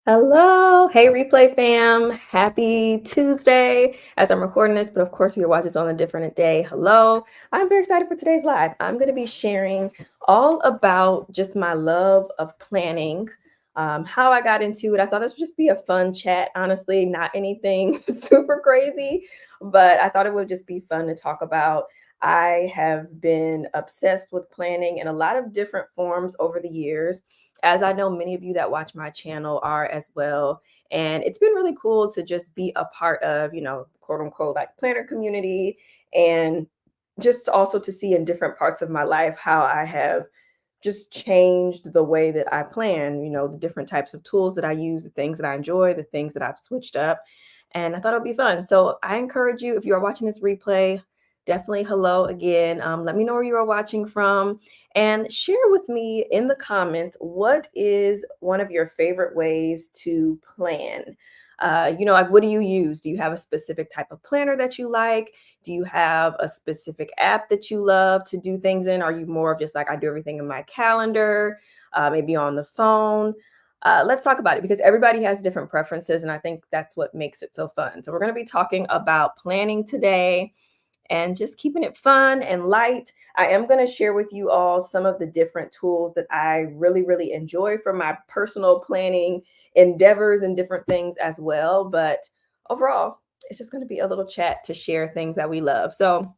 Hello. Hey, Replay fam. Happy Tuesday as I'm recording this, but of course, you're watching this on a different day. Hello. I'm very excited for today's live. I'm going to be sharing all about just my love of planning, how I got into it. I thought this would just be a fun chat, honestly, not anything super crazy, but I thought it would just be fun to talk about. I have been obsessed with planning in a lot of different forms over the years, as I know many of you that watch my channel are as well. And it's been really cool to just be a part of, quote unquote, like planner community, and just also to see in different parts of my life how I have just changed the way that I plan, the different types of tools that I use, the things that I enjoy, the things that I've switched up. And I thought it'd be fun. So I encourage you, if you are watching this replay, definitely hello again. Let me know where you are watching from and share with me in the comments what is one of your favorite ways to plan. Like what do you use? Do you have a specific type of planner that you like? Do you have a specific app that you love to do things in? Are you more of just like, I do everything in my calendar, maybe on the phone? Let's talk about it because everybody has different preferences. And I think that's what makes it so fun. So, we're going to be talking about planning today and just keeping it fun and light. I am going to share with you all some of the different tools that I really, really enjoy for my personal planning endeavors and different things as well. But overall, it's just going to be a little chat to share things that we love. So,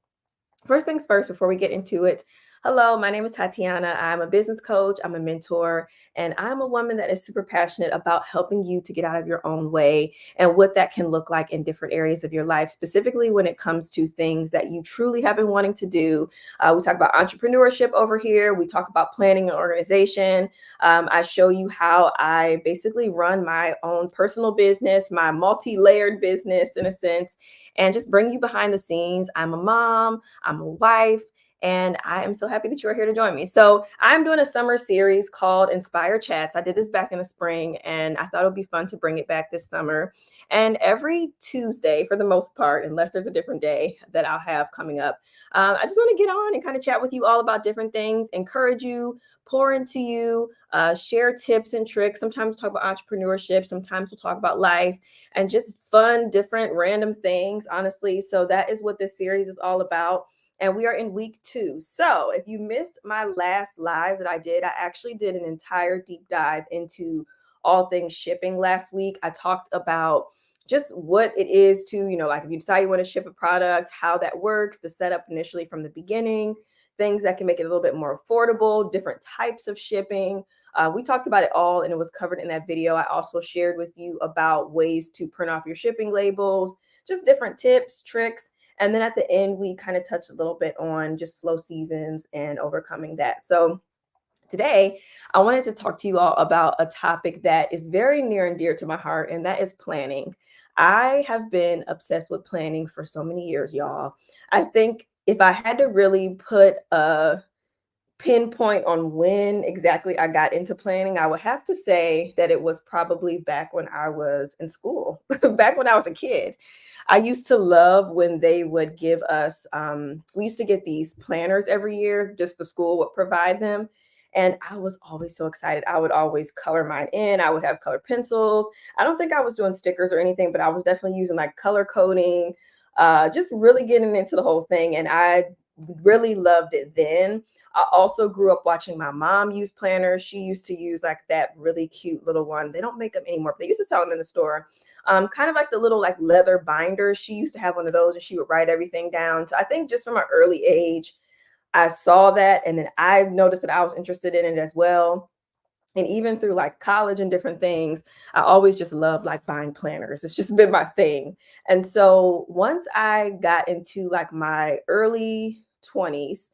first things first, before we get into it, hello, my name is Tatiana. I'm a business coach, I'm a mentor, and I'm a woman that is super passionate about helping you to get out of your own way and what that can look like in different areas of your life, specifically when it comes to things that you truly have been wanting to do. We talk about entrepreneurship over here, we talk about planning and organization. I show you how I basically run my own personal business, my multi layered business in a sense, and just bring you behind the scenes. I'm a mom. I'm a wife, and I am so happy that you are here to join me. So, I'm doing a summer series called Inspire Chats. I did this back in the spring, and I thought it would be fun to bring it back this summer. And every Tuesday, for the most part, unless there's a different day that I'll have coming up, I just want to get on and kind of chat with you all about different things, encourage you, pour into you, share tips and tricks. Sometimes we'll talk about entrepreneurship, sometimes we'll talk about life and just fun, different, random things, honestly. So, that is what this series is all about, and we are in week 2. So if you missed my last live that I did, I actually did an entire deep dive into all things shipping last week. I talked about just what it is to, like if you decide you want to ship a product, how that works, the setup initially from the beginning, things that can make it a little bit more affordable, different types of shipping. We talked about it all and it was covered in that video. I also shared with you about ways to print off your shipping labels, just different tips, tricks. And then at the end, we kind of touched a little bit on just slow seasons and overcoming that. So today, I wanted to talk to you all about a topic that is very near and dear to my heart, and that is planning. I have been obsessed with planning for so many years, y'all. I think if I had to really put a pinpoint on when exactly I got into planning, I would have to say that it was probably back when I was in school, back when I was a kid. I used to love when they would give us, we used to get these planners every year, just the school would provide them. And I was always so excited. I would always color mine in. I would have colored pencils. I don't think I was doing stickers or anything, but I was definitely using like color coding, just really getting into the whole thing. And I really loved it then. I also grew up watching my mom use planners. She used to use like that really cute little one. They don't make them anymore, but they used to sell them in the store. Kind of like the little like leather binders. She used to have one of those and she would write everything down. So I think just from an early age, I saw that and then I noticed that I was interested in it as well. And even through like college and different things, I always just loved like buying planners. It's just been my thing. And so once I got into like my early 20s,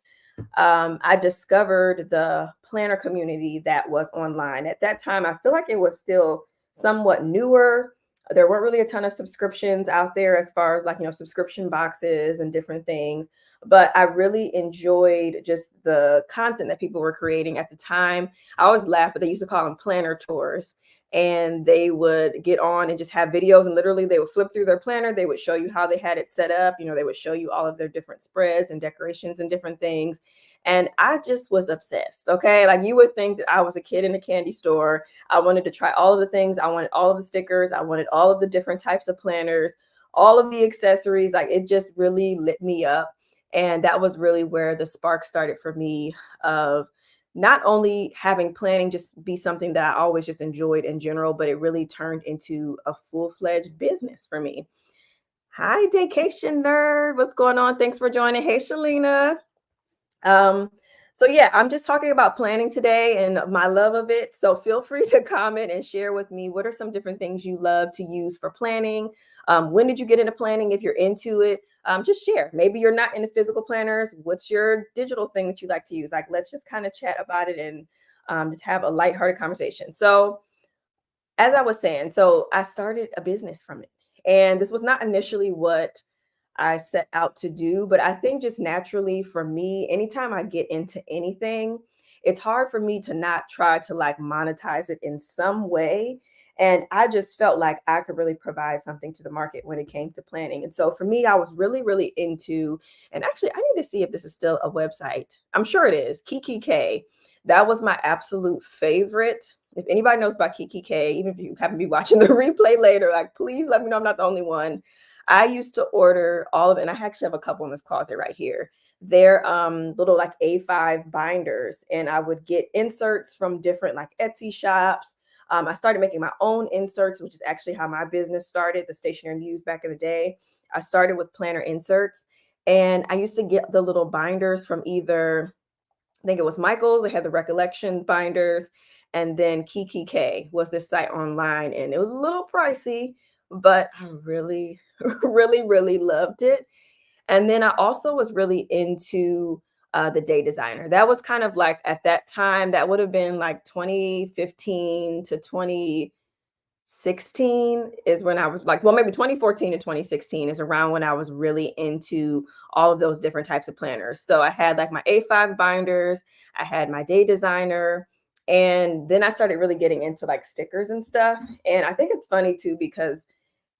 I discovered the planner community that was online. At that time, I feel like it was still somewhat newer. There weren't really a ton of subscriptions out there as far as like, subscription boxes and different things. But I really enjoyed just the content that people were creating at the time. I always laugh, but they used to call them planner tours. And they would get on and just have videos, and literally they would flip through their planner. They would show you how they had it set up. They would show you all of their different spreads and decorations and different things. And I just was obsessed. Okay. Like you would think that I was a kid in a candy store. I wanted to try all of the things. I wanted all of the stickers. I wanted all of the different types of planners, all of the accessories. Like it just really lit me up. And that was really where the spark started for me of not only having planning just be something that I always just enjoyed in general, but it really turned into a full-fledged business for me. Hi, Daycation Nerd. What's going on? Thanks for joining. Hey, Shalina. Um, so yeah, I'm just talking about planning today and my love of it. So feel free to comment and share with me what are some different things you love to use for planning. When did you get into planning? If you're into it, just share. Maybe you're not into physical planners. What's your digital thing that you like to use? Like, let's just kind of chat about it and just have a lighthearted conversation. So as I was saying, so I started a business from it. And this was not initially what I set out to do, but I think just naturally for me, anytime I get into anything, it's hard for me to not try to like monetize it in some way. And I just felt like I could really provide something to the market when it came to planning. And so for me, I was really, really into, and actually, I need to see if this is still a website. I'm sure it is, kikki.K. That was my absolute favorite. If anybody knows about kikki.K, even if you happen to be watching the replay later, like please let me know I'm not the only one. I used to order all of it, and I actually have a couple in this closet right here. They're little like A5 binders, and I would get inserts from different like Etsy shops. I started making my own inserts, which is actually how my business started, the Stationery Muse back in the day. I started with planner inserts, and I used to get the little binders from either, I think it was Michael's. They had the recollection binders. And then kikki.K was this site online, and it was a little pricey, but I really, really, really loved it. And then I also was really into the Day Designer. That was kind of like at that time, that would have been like 2015 to 2016 is when I was like, well, maybe 2014 to 2016 is around when I was really into all of those different types of planners. So I had like my A5 binders, I had my Day Designer, and then I started really getting into like stickers and stuff. And I think it's funny too, because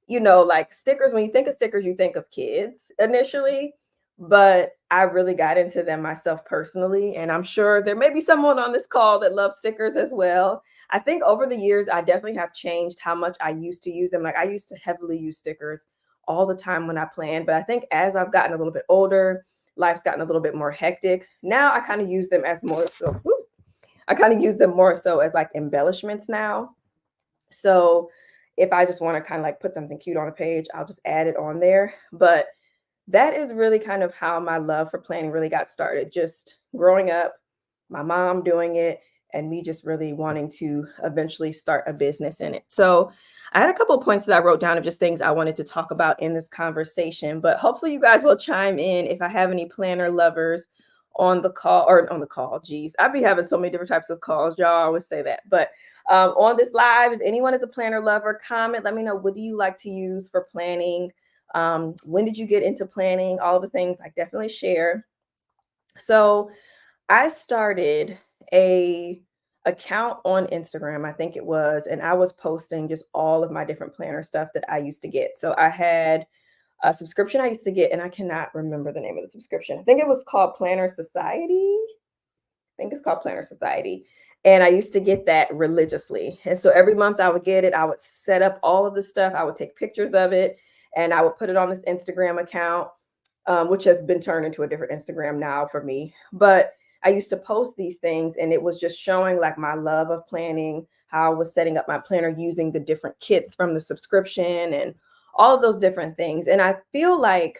like stickers, when you think of stickers, you think of kids initially, but I really got into them myself personally. And I'm sure there may be someone on this call that loves stickers as well. I think over the years, I definitely have changed how much I used to use them. Like I used to heavily use stickers all the time when I planned, but I think as I've gotten a little bit older, life's gotten a little bit more hectic. Now I kind of use them as more so, I kind of use them more so as like embellishments now. So if I just want to kind of like put something cute on a page, I'll just add it on there. But that is really kind of how my love for planning really got started. Just growing up, my mom doing it, and me just really wanting to eventually start a business in it. So I had a couple of points that I wrote down of just things I wanted to talk about in this conversation, but hopefully you guys will chime in if I have any planner lovers on the call or on the call. Geez, I'd be having so many different types of calls. Y'all always say that. But on this live, if anyone is a planner lover, comment, let me know, what do you like to use for planning? When did you get into planning? All the things I definitely share. So I started a account on Instagram, I think it was, and I was posting just all of my different planner stuff that I used to get. So I had a subscription I used to get, and I cannot remember the name of the subscription. I think it was called Planner Society. I think it's called Planner Society. And I used to get that religiously. And so every month I would get it. I would set up all of the stuff. I would take pictures of it, and I would put it on this Instagram account, which has been turned into a different Instagram now for me. But I used to post these things, and it was just showing like my love of planning, how I was setting up my planner using the different kits from the subscription and all of those different things. And I feel like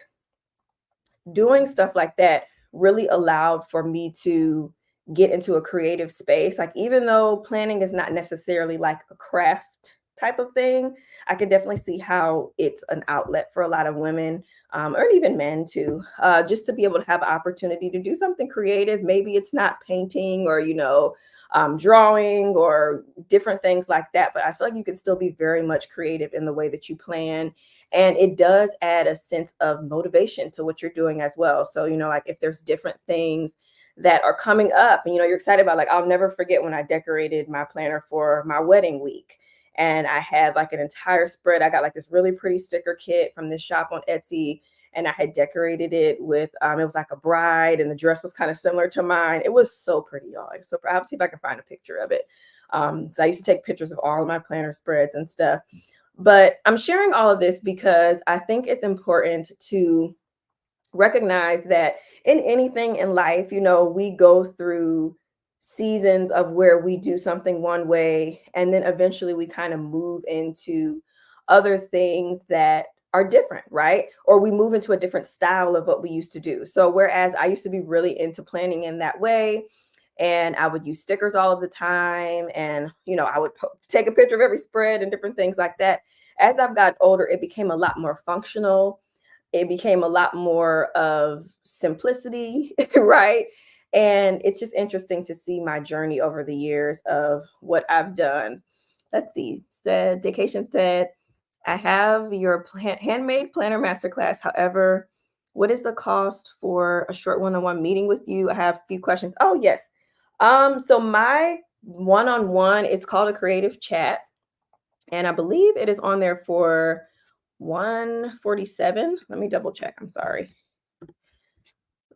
doing stuff like that really allowed for me to get into a creative space. Like, even though planning is not necessarily like a craft type of thing, I can definitely see how it's an outlet for a lot of women, or even men too, just to be able to have an opportunity to do something creative. Maybe it's not painting or, drawing or different things like that, but I feel like you can still be very much creative in the way that you plan. And it does add a sense of motivation to what you're doing as well. So, like if there's different things that are coming up and, you're excited about, like, I'll never forget when I decorated my planner for my wedding week. And I had like an entire spread. I got like this really pretty sticker kit from this shop on Etsy. and I had decorated it with it was like a bride, and the dress was kind of similar to mine. It was so pretty, y'all. So perhaps see if I can find a picture of it. So I used to take pictures of all of my planner spreads and stuff. But I'm sharing all of this because I think it's important to recognize that in anything in life, we go through seasons of where we do something one way, and then eventually we kind of move into other things that are different, right? Or we move into a different style of what we used to do. So, whereas I used to be really into planning in that way, and I would use stickers all of the time, and I would take a picture of every spread and different things like that. As I've got older, it became a lot more functional. It became a lot more of simplicity, right? And it's just interesting to see my journey over the years of what I've done. Let's see. Said Vacation said, I have your handmade planner masterclass. However, what is the cost for a short one-on-one meeting with you? I have a few questions. Oh, yes. So my one-on-one, it's called a creative chat, and I believe it is on there for 147. Let me double check. I'm sorry.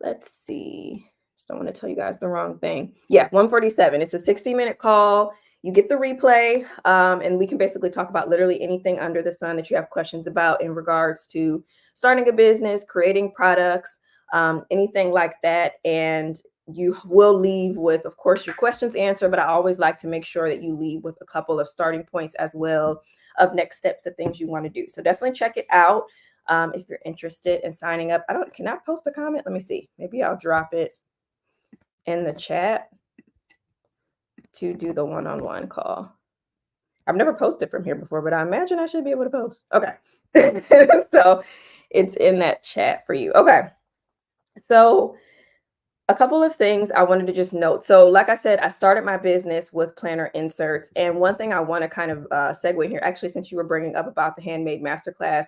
Let's see. Just don't want to tell you guys the wrong thing. Yeah, 147. It's a 60-minute call. You get the replay, and we can basically talk about literally anything under the sun that you have questions about in regards to starting a business, creating products, anything like that. And you will leave with, of course, your questions answered, but I always like to make sure that you leave with a couple of starting points as well of next steps of things you want to do. So definitely check it out. If you're interested in signing up. Can I post a comment? Let me see. Maybe I'll drop it in the chat to do the one-on-one call. I've never posted from here before, but I imagine I should be able to post. Okay. So it's in that chat for you. Okay. So a couple of things I wanted to just note. So like I said, I started my business with planner inserts. And one thing I want to kind of segue here, actually, since you were bringing up about the handmade masterclass,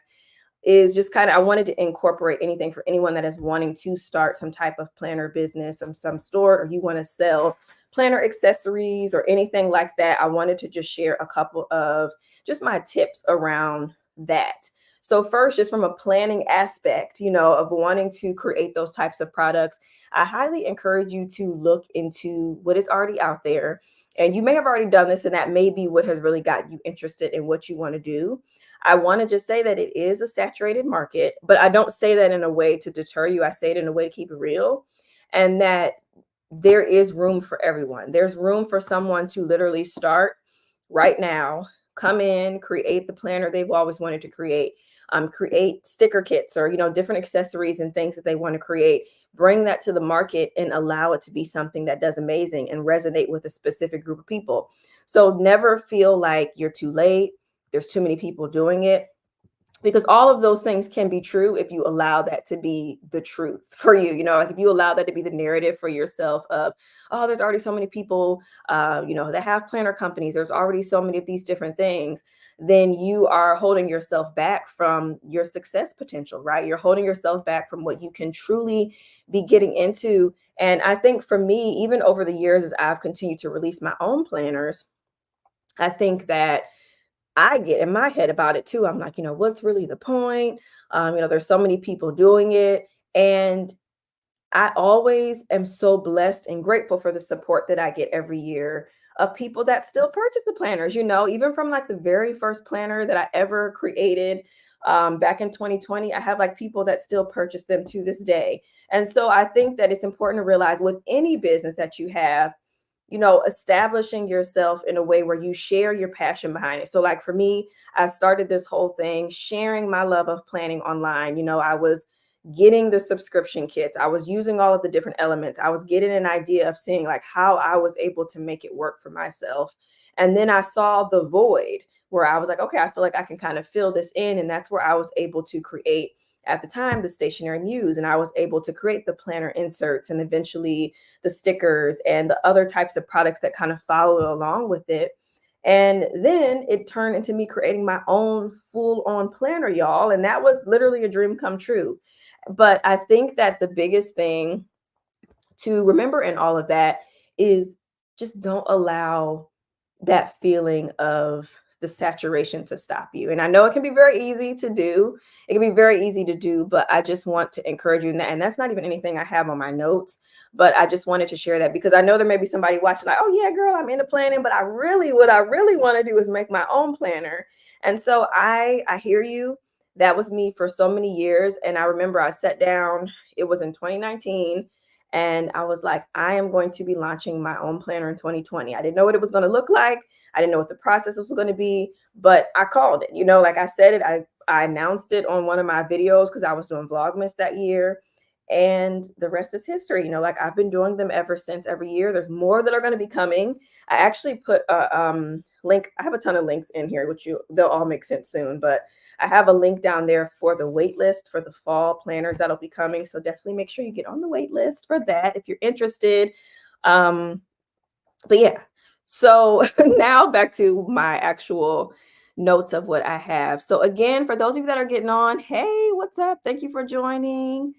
is just kind of, I wanted to incorporate anything for anyone that is wanting to start some type of planner business of some sort, or you want to sell planner accessories or anything like that. I wanted to just share a couple of just my tips around that. So first, just from a planning aspect, of wanting to create those types of products, I highly encourage you to look into what is already out there. And you may have already done this, and that may be what has really gotten you interested in what you want to do. I want to just say that it is a saturated market, but I don't say that in a way to deter you. I say it in a way to keep it real, and that there is room for everyone. There's room for someone to literally start right now, come in, create the planner they've always wanted to create sticker kits or, different accessories and things that they want to create, bring that to the market and allow it to be something that does amazing and resonate with a specific group of people. So never feel like you're too late. There's too many people doing it, because all of those things can be true if you allow that to be the truth for you. Like if you allow that to be the narrative for yourself of, oh, there's already so many people, that have planner companies. There's already so many of these different things. Then you are holding yourself back from your success potential, right? You're holding yourself back from what you can truly be getting into. And I think for me, even over the years, as I've continued to release my own planners, I think that I get in my head about it too. I'm like, what's really the point? There's so many people doing it. And I always am so blessed and grateful for the support that I get every year of people that still purchase the planners, even from like the very first planner that I ever created back in 2020. I have like people that still purchase them to this day. And so I think that it's important to realize with any business that you have, establishing yourself in a way where you share your passion behind it. So like for me, I started this whole thing sharing my love of planning online. I was getting the subscription kits. I was using all of the different elements. I was getting an idea of seeing like how I was able to make it work for myself. And then I saw the void where I was like, okay, I feel like I can kind of fill this in. And that's where I was able to create, at the time, the Stationery Muse. And I was able to create the planner inserts and eventually the stickers and the other types of products that kind of follow along with it. And then it turned into me creating my own full-on planner, y'all. And that was literally a dream come true. But I think that the biggest thing to remember in all of that is just don't allow that feeling of the saturation to stop you. And I know it can be very easy to do. It can be very easy to do, but I just want to encourage you. And that's not even anything I have on my notes, but I just wanted to share that because I know there may be somebody watching like, oh yeah, girl, I'm into planning, but what I really want to do is make my own planner. And so I hear you. That was me for so many years. And I remember I sat down, it was in 2019. And I was like, I am going to be launching my own planner in 2020. I didn't know what it was going to look like. I didn't know what the process was going to be, but I called it. Like I said it, I announced it on one of my videos because I was doing Vlogmas that year. And the rest is history. Like I've been doing them ever since every year. There's more that are going to be coming. I actually put a link. I have a ton of links in here, which they'll all make sense soon, but I have a link down there for the wait list for the fall planners that'll be coming. So definitely make sure you get on the wait list for that if you're interested. But yeah, so now back to my actual notes of what I have. So again, for those of you that are getting on, hey, what's up? Thank you for joining.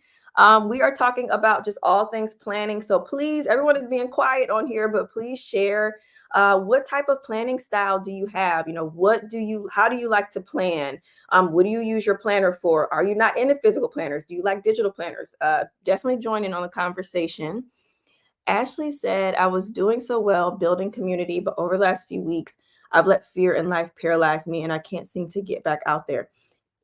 We are talking about just all things planning. So please, everyone is being quiet on here, but please share what type of planning style do you have? How do you like to plan? What do you use your planner for? Are you not into physical planners? Do you like digital planners? Definitely join in on the conversation. Ashley said, I was doing so well building community, but over the last few weeks, I've let fear in life paralyze me and I can't seem to get back out there.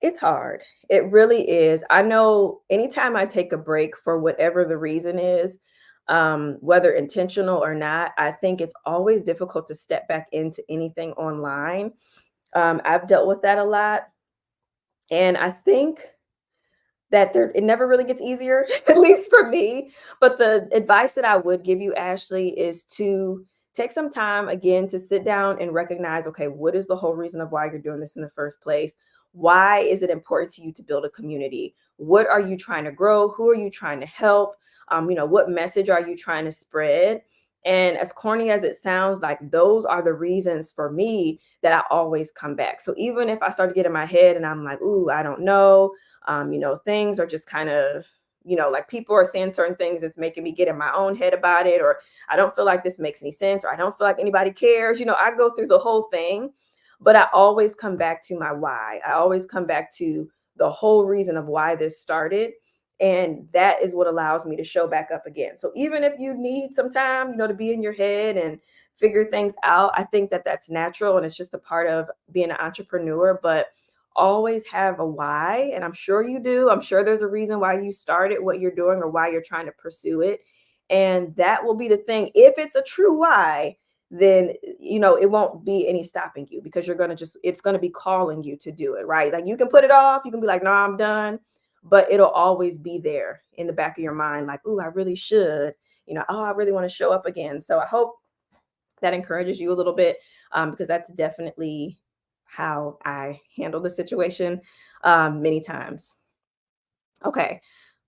It's hard. It really is. I know anytime I take a break for whatever the reason is, whether intentional or not, I think it's always difficult to step back into anything online. I've dealt with that a lot. And I think that it never really gets easier, at least for me. But the advice that I would give you, Ashley, is to take some time again to sit down and recognize, okay, what is the whole reason of why you're doing this in the first place? Why is it important to you to build a community? What are you trying to grow? Who are you trying to help? What message are you trying to spread? And as corny as it sounds, like those are the reasons for me that I always come back. So even if I start to get in my head and I'm like, ooh, I don't know, things are just kind of, like people are saying certain things that's making me get in my own head about it, or I don't feel like this makes any sense, or I don't feel like anybody cares. I go through the whole thing, but I always come back to my why. I always come back to the whole reason of why this started. And that is what allows me to show back up again. So even if you need some time, to be in your head and figure things out, I think that that's natural and it's just a part of being an entrepreneur. But always have a why. And I'm sure you do. I'm sure there's a reason why you started what you're doing or why you're trying to pursue it. And that will be the thing. If it's a true why, then, it won't be any stopping you because it's going to be calling you to do it, right? Like you can put it off. You can be like, no, I'm done. But it'll always be there in the back of your mind. Like, oh, I really should, oh, I really want to show up again. So I hope that encourages you a little bit because that's definitely how I handle the situation many times. Okay,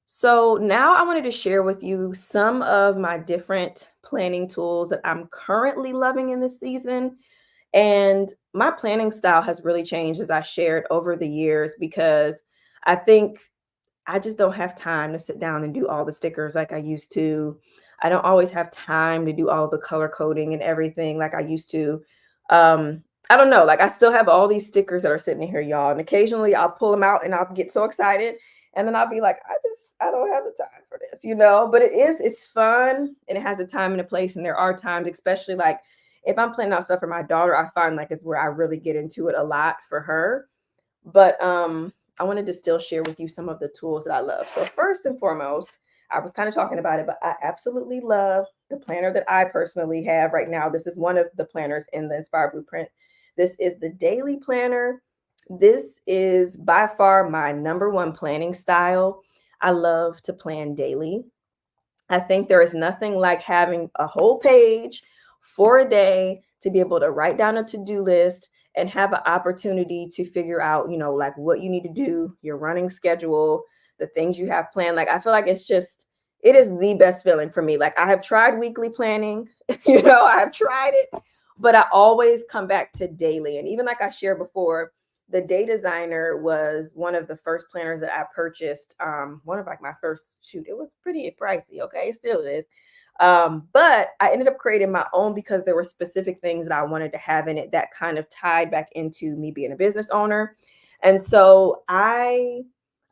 so now I wanted to share with you some of my different planning tools that I'm currently loving in this season. And my planning style has really changed as I shared over the years because I think I just don't have time to sit down and do all the stickers like I used to. I don't always have time to do all the color coding and everything like I used to. I don't know, like I still have all these stickers that are sitting here, y'all. And occasionally I'll pull them out and I'll get so excited. And then I'll be like, I don't have the time for this, but it's fun and it has a time and a place. And there are times, especially like if I'm planning out stuff for my daughter, I find like it's where I really get into it a lot for her. But I wanted to still share with you some of the tools that I love. So first and foremost, I was kind of talking about it, but I absolutely love the planner that I personally have right now. This is one of the planners in the Inspire Blueprint. This is the daily planner. This is by far my number one planning style. I love to plan daily. I think there is nothing like having a whole page for a day to be able to write down a to-do list and have an opportunity to figure out, like what you need to do, your running schedule, the things you have planned. Like, I feel like it is the best feeling for me. Like I have tried weekly planning, I have tried it, but I always come back to daily. And even like I shared before, the Day Designer was one of the first planners that I purchased. One of like my first, it was pretty pricey. Okay. It still is. But I ended up creating my own because there were specific things that I wanted to have in it that kind of tied back into me being a business owner. And so I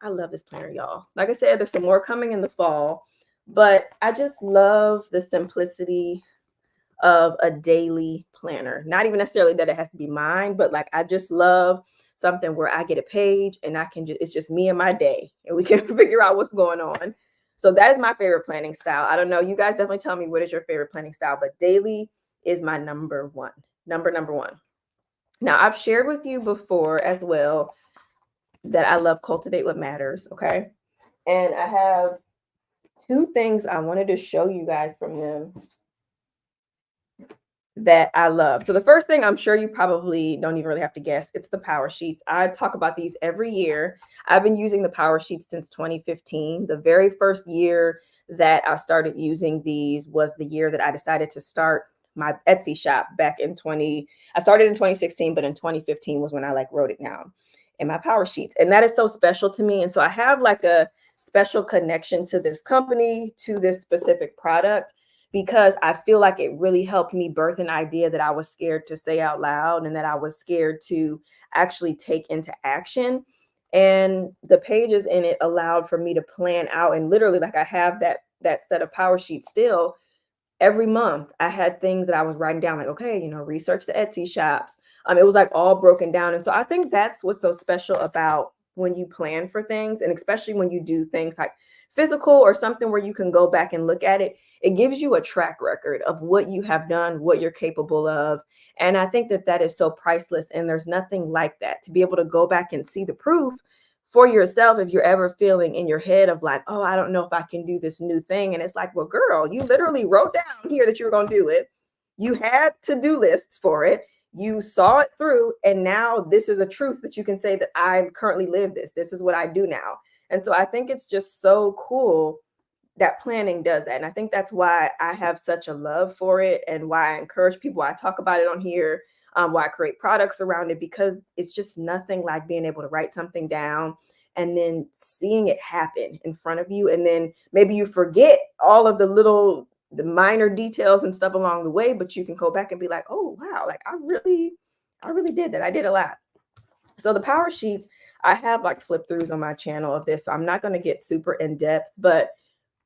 love this planner, y'all. Like I said, there's some more coming in the fall, but I just love the simplicity of a daily planner. Not even necessarily that it has to be mine, but like I just love something where I get a page and I can just, it's just me and my day and we can figure out what's going on. So that is my favorite planning style. I don't know. You guys definitely tell me what is your favorite planning style, but daily is my number one. Number one. Now, I've shared with you before as well that I love Cultivate What Matters. Okay. And I have two things I wanted to show you guys from them that I love. So the first thing, I'm sure you probably don't even really have to guess, it's the Power Sheets. I talk about these every year. I've been using the Power Sheets since 2015. The very first year that I started using these was the year that I decided to start my Etsy shop back in I started in 2016, but in 2015 was when I like wrote it down in my Power Sheets. And that is so special to me. And so I have like a special connection to this company, to this specific product, because I feel like it really helped me birth an idea that I was scared to say out loud and that I was scared to actually take into action. And the pages in it allowed for me to plan out, and literally like I have that set of Power Sheets still. Every month I had things that I was writing down, like, okay, research the Etsy shops. It was like all broken down. And so I think that's what's so special about when you plan for things, and especially when you do things like physical or something where you can go back and look at it. It gives you a track record of what you have done, what you're capable of. And I think that that is so priceless. And there's nothing like that, to be able to go back and see the proof for yourself if you're ever feeling in your head of like, oh, I don't know if I can do this new thing. And it's like, well, girl, you literally wrote down here that you were going to do it. You had to-do lists for it. You saw it through. And now this is a truth that you can say that I currently live this. This is what I do now. And so I think it's just so cool that planning does that. And I think that's why I have such a love for it, and why I encourage people. I talk about it on here, why I create products around it, because it's just nothing like being able to write something down and then seeing it happen in front of you. And then maybe you forget all of the minor details and stuff along the way, but you can go back and be like, oh, wow, like I really did that. I did a lot. So the Power Sheets, I have like flip throughs on my channel of this. So I'm not going to get super in depth, but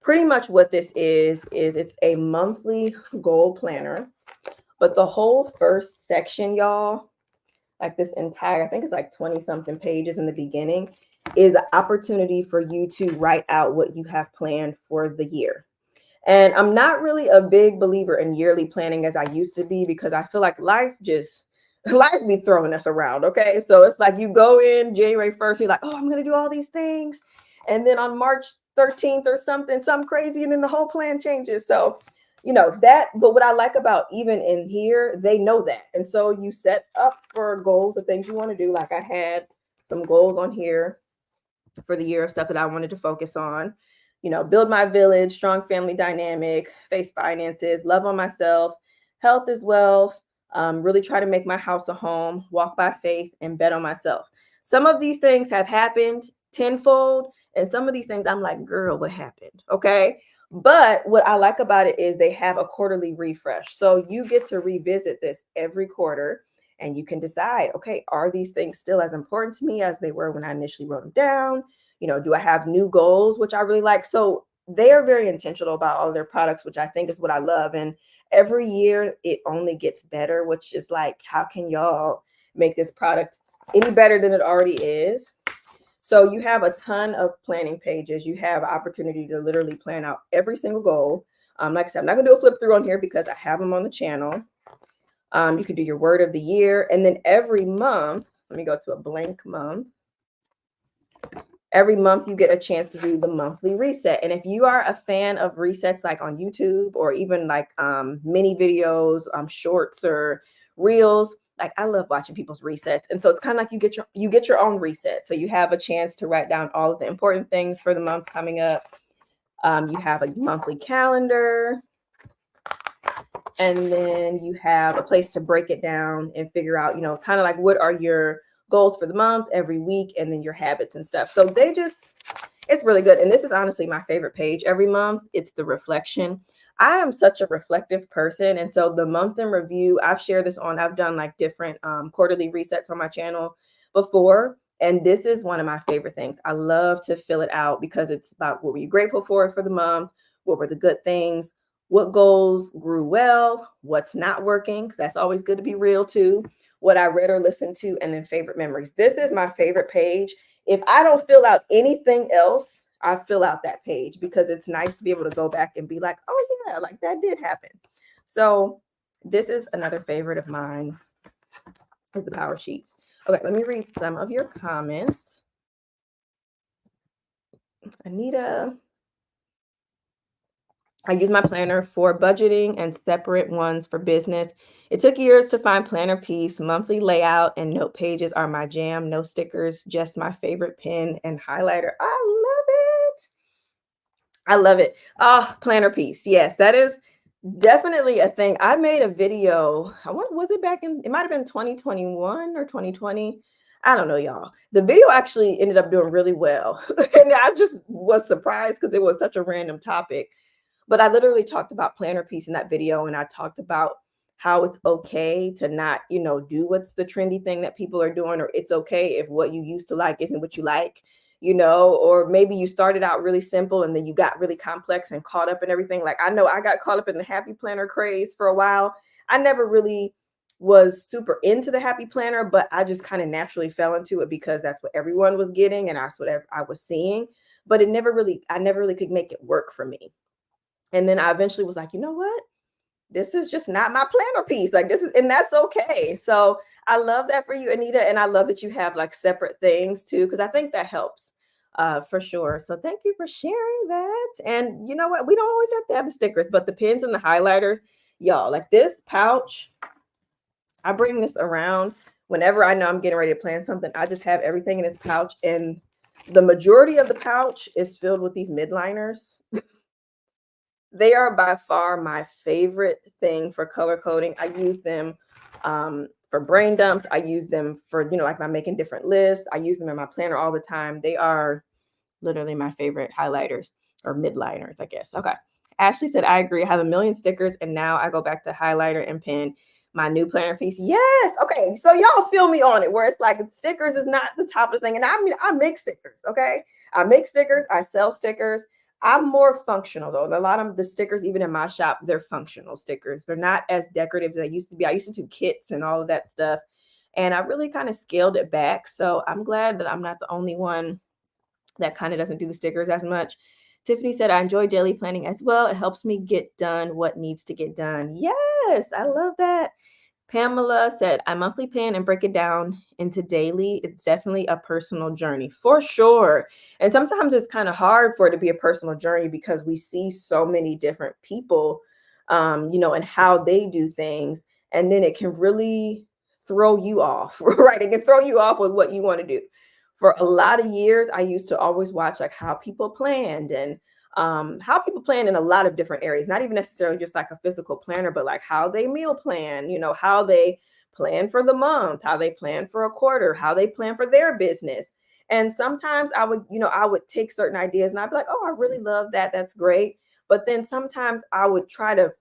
pretty much what this is it's a monthly goal planner. But the whole first section, y'all, like this entire, I think it's like 20 something pages in the beginning, is an opportunity for you to write out what you have planned for the year. And I'm not really a big believer in yearly planning as I used to be, because I feel like life be throwing us around. Okay. So it's like you go in January 1st, you're like, oh, I'm going to do all these things. And then on March 13th or something crazy, and then the whole plan changes. So, but what I like about even in here, they know that. And so you set up for goals of things you want to do. Like I had some goals on here for the year of stuff that I wanted to focus on. Build my village, strong family dynamic, face finances, love on myself, health is wealth, really try to make my house a home, walk by faith, and bet on myself. Some of these things have happened tenfold, and some of these things I'm like, girl, what happened? Okay. But what I like about it is they have a quarterly refresh. So you get to revisit this every quarter, and you can decide, okay, are these things still as important to me as they were when I initially wrote them down? Do I have new goals, which I really like? So they are very intentional about all their products, which I think is what I love. And every year it only gets better, which is like, how can y'all make this product any better than it already is? So you have a ton of planning pages. You have opportunity to literally plan out every single goal. Like I said, I'm not gonna do a flip through on here because I have them on the channel. You can do your word of the year. And then every month, let me go to a blank month. Every month you get a chance to do the monthly reset. And if you are a fan of resets, like on YouTube or even like mini videos, shorts or reels, like I love watching people's resets. And so it's kind of like you get your own reset. So you have a chance to write down all of the important things for the month coming up. You have a monthly calendar, and then you have a place to break it down and figure out, kind of like what are your goals for the month, every week, and then your habits and stuff. So it's really good. And this is honestly my favorite page every month. It's the reflection. I am such a reflective person. And so the month in review, I've done like different quarterly resets on my channel before. And this is one of my favorite things. I love to fill it out because it's about what were you grateful for the month? What were the good things? What goals grew well? What's not working? Because that's always good to be real too. What I read or listened to, and then favorite memories. This is my favorite page. If I don't fill out anything else, I fill out that page because it's nice to be able to go back and be like, oh yeah, like that did happen. So this is another favorite of mine is the power sheets. Okay, let me read some of your comments. Anita, I use my planner for budgeting and separate ones for business. It took years to find planner piece. Monthly layout and note pages are my jam. No stickers, just my favorite pen and highlighter. I love it. I love it. Oh, planner piece. Yes, that is definitely a thing. I made a video. Was it back in, it might have been 2021 or 2020. I don't know, y'all. The video actually ended up doing really well. And I just was surprised because it was such a random topic. But I literally talked about planner piece in that video, and I talked about how it's okay to not, do what's the trendy thing that people are doing, or it's okay if what you used to like isn't what you like, or maybe you started out really simple and then you got really complex and caught up in everything. Like I know I got caught up in the happy planner craze for a while. I never really was super into the happy planner, but I just kind of naturally fell into it because that's what everyone was getting and that's what I was seeing. But I never really could make it work for me. And then I eventually was like, you know what? This is just not my planner piece. Like this is, and that's okay. So I love that for you, Anita. And I love that you have like separate things too, because I think that helps for sure. So thank you for sharing that. And you know what? We don't always have to have the stickers, but the pins and the highlighters, y'all, like this pouch, I bring this around whenever I know I'm getting ready to plan something. I just have everything in this pouch. And the majority of the pouch is filled with these midliners. They are by far my favorite thing for color coding. I use them for brain dumps. I use them for, like I'm making different lists. I use them in my planner all the time. They are literally my favorite highlighters or midliners, I guess. Okay. Ashley said, I agree. I have a million stickers and now I go back to highlighter and pen. My new planner piece. Yes. Okay. So y'all feel me on it where it's like stickers is not the top of the thing. And I mean, I make stickers. Okay. I make stickers. I sell stickers. I'm more functional though. And a lot of the stickers, even in my shop, they're functional stickers. They're not as decorative as I used to be. I used to do kits and all of that stuff. And I really kind of scaled it back. So I'm glad that I'm not the only one that kind of doesn't do the stickers as much. Tiffany said, I enjoy daily planning as well. It helps me get done what needs to get done. Yes, I love that. Pamela said, I monthly plan and break it down into daily. It's definitely a personal journey for sure. And sometimes it's kind of hard for it to be a personal journey because we see so many different people, and how they do things. And then it can really throw you off, right? It can throw you off with what you want to do. For a lot of years, I used to always watch like how people planned and how people plan in a lot of different areas, not even necessarily just like a physical planner, but like how they meal plan, how they plan for the month, how they plan for a quarter, how they plan for their business. And sometimes I would take certain ideas and I'd be like, oh, I really love that. That's great. But then sometimes I would try to,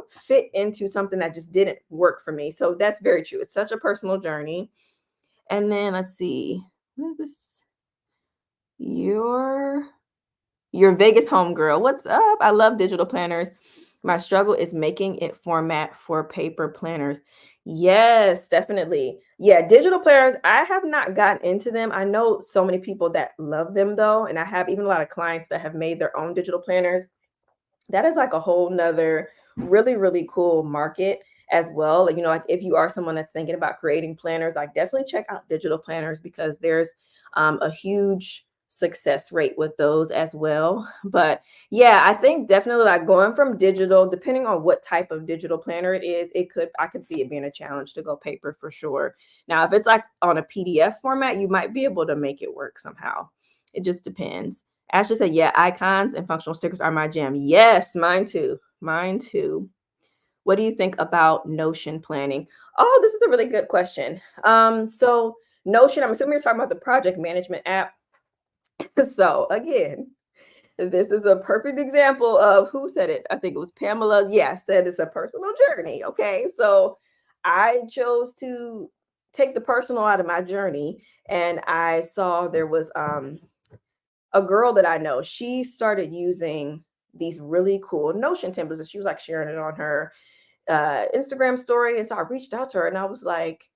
fit into something that just didn't work for me. So that's very true. It's such a personal journey. And then let's see, what is this? Your Vegas homegirl. What's up? I love digital planners. My struggle is making it format for paper planners. Yes, definitely. Yeah, digital planners, I have not gotten into them. I know so many people that love them though. And I have even a lot of clients that have made their own digital planners. That is like a whole nother really, really cool market as well. Like if you are someone that's thinking about creating planners, like definitely check out digital planners because there's a huge success rate with those as well. But yeah, I think definitely like going from digital, depending on what type of digital planner it is, I can see it being a challenge to go paper for sure. Now, if it's like on a PDF format, you might be able to make it work somehow. It just depends. Ashley said, yeah, icons and functional stickers are my jam. Yes, mine too. Mine too. What do you think about Notion planning? Oh, this is a really good question. So Notion, I'm assuming you're talking about the project management app. So again, This is a perfect example of who said it. I think it was Pamela. Yeah, said it's a personal journey. Okay. So I chose to take the personal out of my journey. And I saw there was a girl that I know. She started using these really cool Notion templates, and she was like sharing it on her Instagram story. And so I reached out to her and I was like,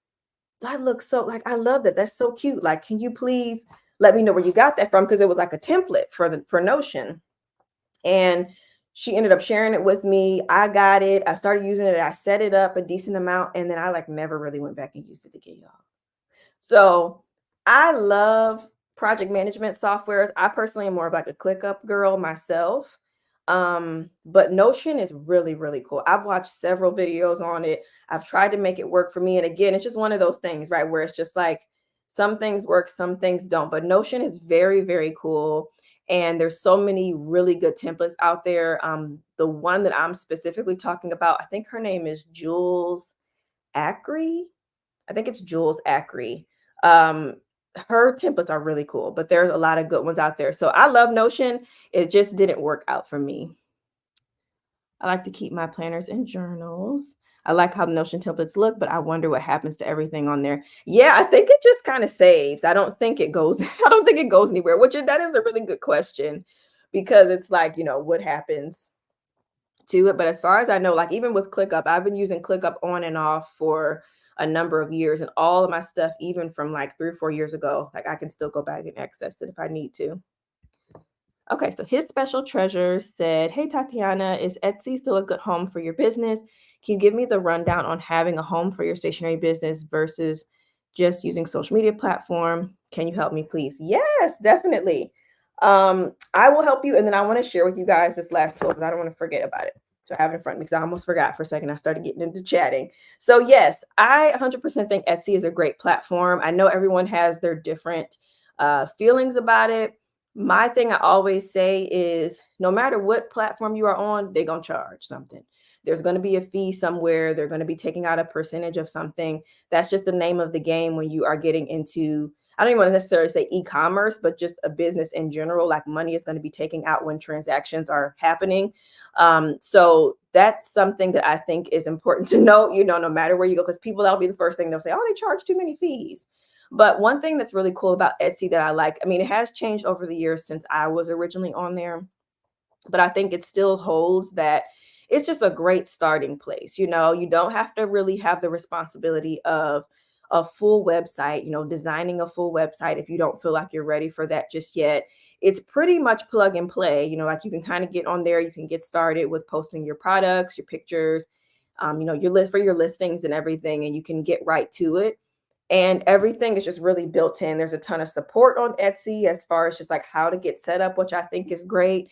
that looks so like I love that. That's so cute. Like, can you please let me know where you got that from? Because it was like a template for Notion. And she ended up sharing it with me. I got it. I started using it. I set it up a decent amount. And then I like never really went back and used it again, y'all. So I love project management softwares. I personally am more of like a ClickUp girl myself. But Notion is really, really cool. I've watched several videos on it. I've tried to make it work for me. And again, it's just one of those things, right? Where it's just like some things work, some things don't. But Notion is very, very cool. And there's so many really good templates out there. The one that I'm specifically talking about, I think her name is Jules Acree. I think it's Jules Acree. Um, her templates are really cool, but there's a lot of good ones out there. So I love Notion. It just didn't work out for me. I like to keep my planners and journals. I like how the Notion templates look, but I wonder what happens to everything on there. Yeah, I think it just kind of saves. I don't think it goes, I don't think it goes anywhere, which that is a really good question because it's like, what happens to it. But as far as I know, like even with ClickUp, I've been using ClickUp on and off for a number of years, and all of my stuff, even from like 3 or 4 years ago, like I can still go back and access it if I need to. Okay, so his special treasure said, "Hey Tatiana, is Etsy still a good home for your business? Can you give me the rundown on having a home for your stationery business versus just using social media platform? Can you help me, please?" Yes, definitely. I will help you, and then I want to share with you guys this last tool because I don't want to forget about it. So I have it in front of me because I almost forgot for a second. I started getting into chatting. So yes, I 100% think Etsy is a great platform. I know everyone has their different feelings about it. My thing I always say is no matter what platform you are on, they're going to charge something. There's going to be a fee somewhere. They're going to be taking out a percentage of something. That's just the name of the game when you are getting into, I don't even want to necessarily say e-commerce, but just a business in general. Like money is going to be taken out when transactions are happening. So that's something that I think is important to note, no matter where you go, because people, that'll be the first thing they'll say, oh, they charge too many fees. But one thing that's really cool about Etsy that I like, I mean, it has changed over the years since I was originally on there, but I think it still holds that it's just a great starting place. You don't have to really have the responsibility of a full website, designing a full website if you don't feel like you're ready for that just yet. It's pretty much plug and play, like you can kind of get on there, you can get started with posting your products, your pictures, your list for your listings and everything, and you can get right to it. And everything is just really built in. There's a ton of support on Etsy as far as just like how to get set up, which I think is great.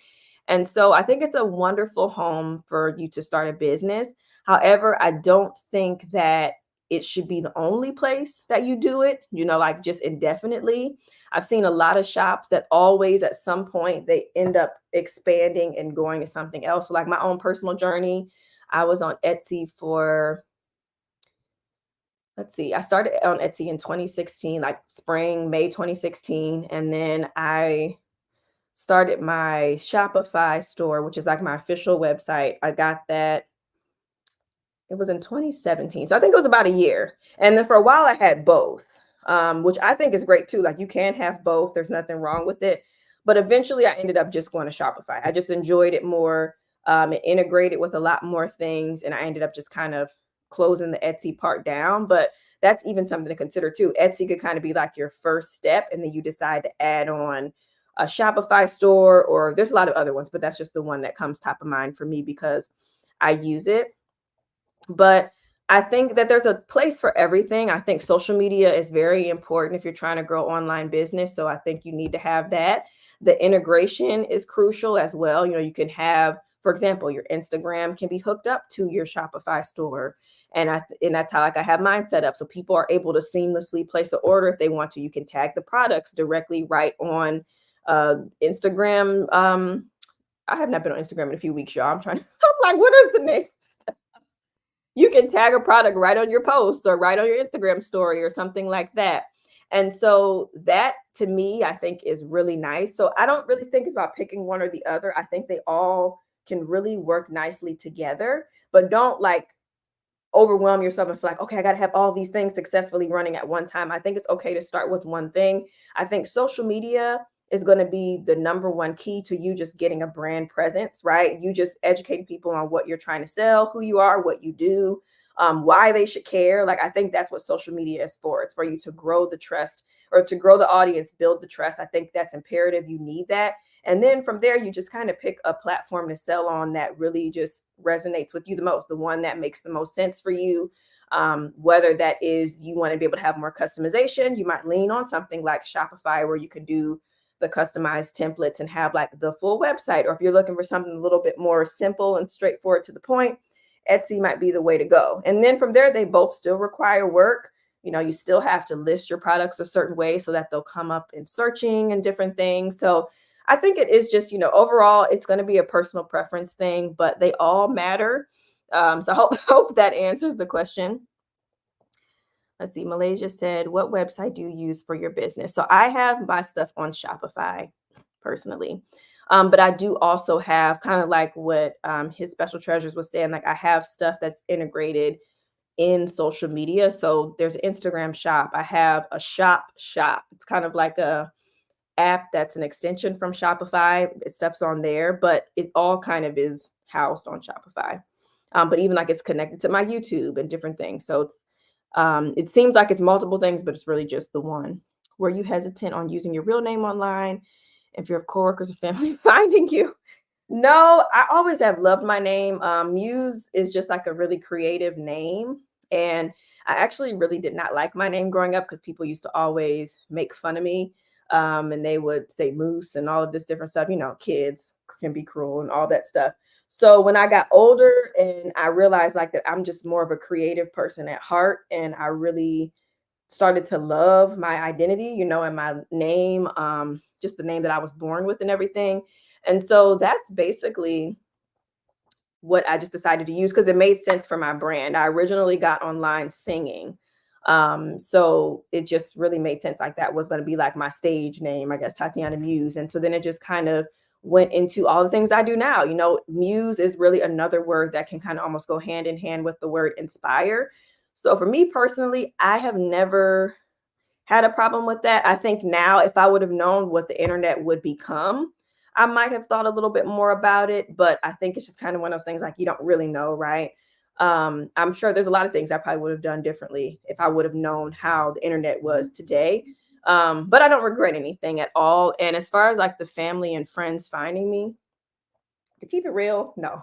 And so I think it's a wonderful home for you to start a business. However, I don't think that it should be the only place that you do it, like just indefinitely. I've seen a lot of shops that always at some point they end up expanding and going to something else. So like my own personal journey, I was on Etsy for, let's see, I started on Etsy in 2016, like spring, May 2016. And then I started my Shopify store, which is like my official website. I got that. It was in 2017. So I think it was about a year. And then for a while I had both, which I think is great too. Like you can have both. There's nothing wrong with it. But eventually I ended up just going to Shopify. I just enjoyed it more. It integrated with a lot more things. And I ended up just kind of closing the Etsy part down. But that's even something to consider too. Etsy could kind of be like your first step. And then you decide to add on a Shopify store, or there's a lot of other ones, but that's just the one that comes top of mind for me because I use it. But I think that there's a place for everything. I think social media is very important if you're trying to grow online business. So I think you need to have that. The integration is crucial as well. You can have, for example, your Instagram can be hooked up to your Shopify store. And that's how I have mine set up. So people are able to seamlessly place an order if they want to. You can tag the products directly right on Instagram. I have not been on Instagram in a few weeks, y'all. I'm like, what is the name? You can tag a product right on your post or right on your Instagram story or something like that. And so that to me, I think is really nice. So I don't really think it's about picking one or the other. I think they all can really work nicely together, but don't like overwhelm yourself and feel like, okay, I got to have all these things successfully running at one time. I think it's okay to start with one thing. I think social media is going to be the number one key to you just getting a brand presence, right? You just educating people on what you're trying to sell, who you are, what you do, why they should care. Like, I think that's what social media is for. It's for you to grow the trust or to grow the audience, build the trust. I think that's imperative. You need that. And then from there, you just kind of pick a platform to sell on that really just resonates with you the most, the one that makes the most sense for you. Whether that is you want to be able to have more customization, you might lean on something like Shopify where you can do the customized templates and have like the full website. Or if you're looking for something a little bit more simple and straightforward to the point, Etsy might be the way to go. And then from there, they both still require work. You know, you still have to list your products a certain way so that they'll come up in searching and different things. So I think it is just, overall, it's going to be a personal preference thing, but they all matter. So I hope that answers the question. Let's see. Malaysia said, what website do you use for your business? So I have my stuff on Shopify personally. But I do also have kind of like what his special treasures was saying, like I have stuff that's integrated in social media. So there's an Instagram shop. I have a shop. It's kind of like a app that's an extension from Shopify. It stuff's on there, but it all kind of is housed on Shopify. But even like it's connected to my YouTube and different things. So it seems like it's multiple things, but it's really just the one. Were you hesitant on using your real name online if your coworkers or family finding you? No, I always have loved my name. Muse is just like a really creative name. And I actually really did not like my name growing up because people used to always make fun of me. And they would say moose and all of this different stuff. Kids can be cruel and all that stuff. So when I got older and I realized like that I'm just more of a creative person at heart, and I really started to love my identity, and my name, just the name that I was born with and everything. And so that's basically what I just decided to use because it made sense for my brand. I originally got online singing. So it just really made sense. Like that was going to be like my stage name, I guess, Tatiana Muse. And so then it just kind of went into all the things I do now. Muse is really another word that can kind of almost go hand in hand with the word inspire. So for me personally, I have never had a problem with that. I think now, if I would have known what the internet would become, I might have thought a little bit more about it. But I think it's just kind of one of those things like you don't really know, right? I'm sure there's a lot of things I probably would have done differently if I would have known how the internet was today. But I don't regret anything at all. And as far as like the family and friends finding me, to keep it real, no.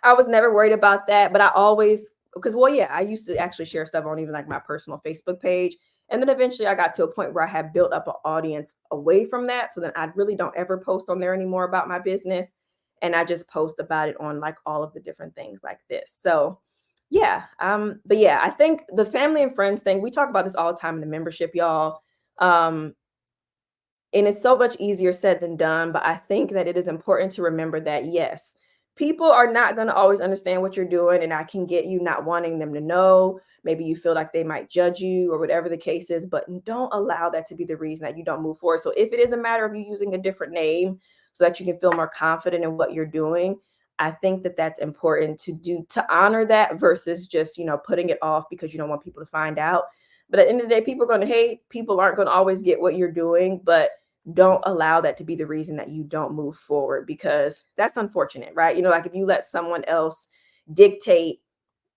I was never worried about that, but I always, because well, yeah, I used to actually share stuff on even like my personal Facebook page. And then eventually I got to a point where I had built up an audience away from that. So then I really don't ever post on there anymore about my business. And I just post about it on like all of the different things like this. So yeah. But yeah, I think the family and friends thing, we talk about this all the time in the membership, y'all. Um, and it's so much easier said than done, but I think that it is important to remember that, yes, people are not going to always understand what you're doing. And I can get you not wanting them to know. Maybe you feel like they might judge you or whatever the case is, but don't allow that to be the reason that you don't move forward. So if it is a matter of you using a different name so that you can feel more confident in what you're doing, I think that that's important to do, to honor that versus just, putting it off because you don't want people to find out. But at the end of the day, people are going to hate. People aren't going to always get what you're doing, but don't allow that to be the reason that you don't move forward, because that's unfortunate, right? Like if you let someone else dictate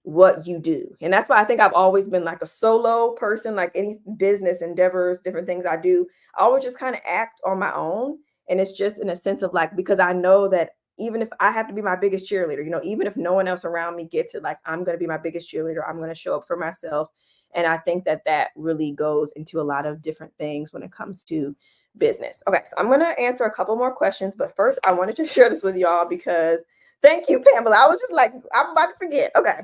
what you do. And that's why I think I've always been like a solo person, like any business endeavors, different things I do, I always just kind of act on my own. And it's just in a sense of like, because I know that even if I have to be my biggest cheerleader, even if no one else around me gets it, like I'm going to be my biggest cheerleader, I'm going to show up for myself. And I think that that really goes into a lot of different things when it comes to business. Okay, so I'm going to answer a couple more questions, but first I wanted to share this with y'all because thank you, Pamela. I was just like, I'm about to forget. Okay,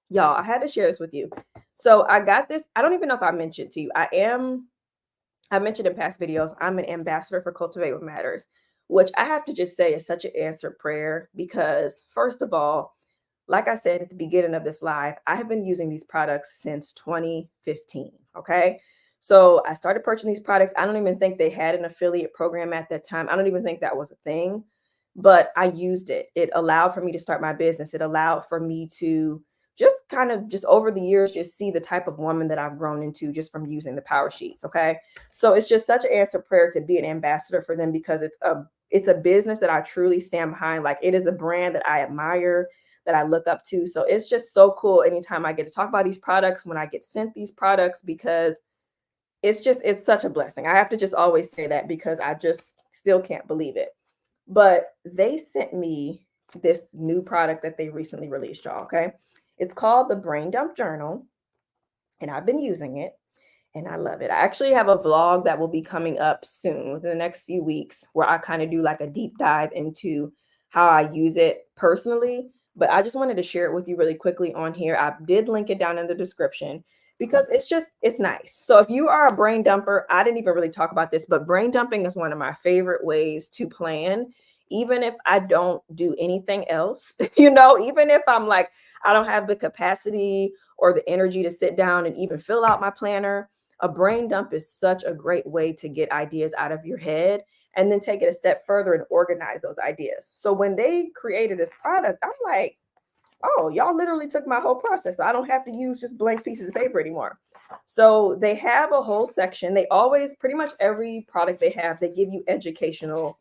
y'all, I had to share this with you. So I got this. I don't even know if I mentioned to you. I mentioned in past videos, I'm an ambassador for Cultivate What Matters, which I have to just say is such an answered prayer because, first of all, like I said at the beginning of this live, I have been using these products since 2015. Okay. So I started purchasing these products. I don't even think they had an affiliate program at that time. I don't even think that was a thing, but I used it. It allowed for me to start my business. It allowed for me to just kind of just over the years, just see the type of woman that I've grown into just from using the Power Sheets. Okay. So it's just such an answer prayer to be an ambassador for them because it's a business that I truly stand behind. Like it is a brand that I admire, that I look up to. So it's just so cool anytime I get to talk about these products, when I get sent these products, because it's such a blessing. I have to just always say that because I just still can't believe it. But they sent me this new product that they recently released, y'all. Okay. It's called the Brain Dump Journal, and I've been using it and I love it. I actually have a vlog that will be coming up soon within the next few weeks where I kind of do like a deep dive into how I use it personally. But I just wanted to share it with you really quickly on here. I did link it down in the description because it's nice. So if you are a brain dumper, I didn't even really talk about this, but brain dumping is one of my favorite ways to plan. Even if I don't do anything else, even if I'm like, I don't have the capacity or the energy to sit down and even fill out my planner, a brain dump is such a great way to get ideas out of your head and then take it a step further and organize those ideas. So when they created this product, I'm like, oh, y'all literally took my whole process. I don't have to use just blank pieces of paper anymore. So they have a whole section. They always, pretty much every product they have, they give you educational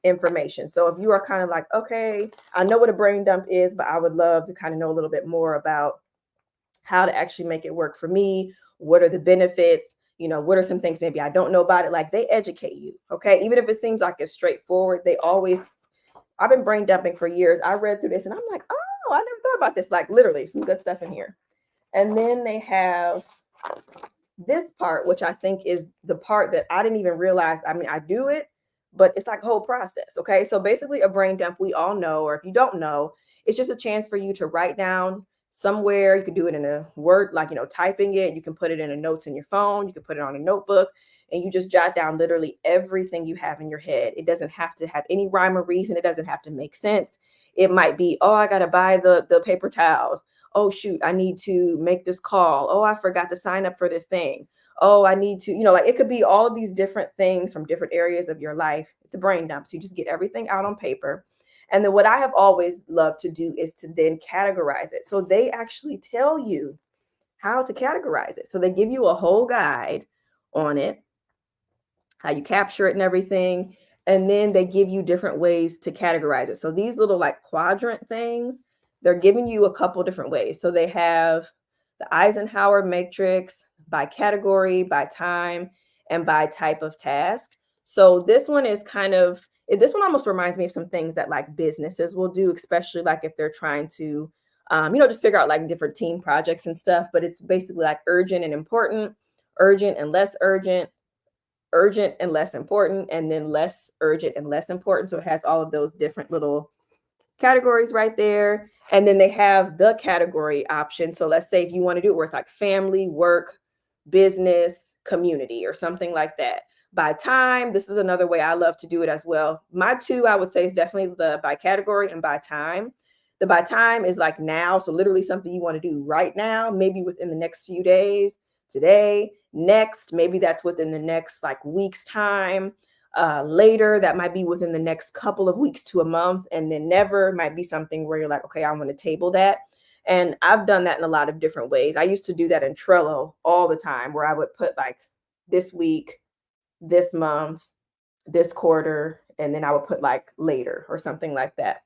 information. So if you are kind of like, okay, I know what a brain dump is, but I would love to kind of know a little bit more about how to actually make it work for me. What are the benefits? What are some things maybe I don't know about it? Like they educate you. Okay. Even if it seems like it's straightforward, I've been brain dumping for years. I read through this and I'm like, oh, I never thought about this. Like literally some good stuff in here. And then they have this part, which I think is the part that I didn't even realize. I mean, I do it, but it's like a whole process. Okay. So basically a brain dump, we all know, or if you don't know, it's just a chance for you to write down somewhere. You can do it in a word, like, typing it. You can put it in a notes in your phone. You can put it on a notebook and you just jot down literally everything you have in your head. It doesn't have to have any rhyme or reason. It doesn't have to make sense. It might be, oh, I got to buy the paper towels. Oh, shoot, I need to make this call. Oh, I forgot to sign up for this thing. Oh, I need to, like it could be all of these different things from different areas of your life. It's a brain dump. So you just get everything out on paper. And then what I have always loved to do is to then categorize it. So they actually tell you how to categorize it. So they give you a whole guide on it, how you capture it and everything. And then they give you different ways to categorize it. So these little like quadrant things, they're giving you a couple different ways. So they have the Eisenhower matrix by category, by time, and by type of task. So this one almost reminds me of some things that like businesses will do, especially like if they're trying to, just figure out like different team projects and stuff. But it's basically like urgent and important, urgent and less urgent, urgent and less important, and then less urgent and less important. So it has all of those different little categories right there. And then they have the category option. So let's say if you want to do it where it's like family, work, business, community, or something like that. By time, this is another way I love to do it as well. My two, I would say, is definitely the by category and by time. The by time is like now. So literally something you want to do right now, maybe within the next few days, today, next, maybe that's within the next like week's time. Later, that might be within the next couple of weeks to a month, and then never might be something where you're like, okay, I'm going to table that. And I've done that in a lot of different ways. I used to do that in Trello all the time, where I would put like this week, this month, this quarter, and then I would put like later or something like that.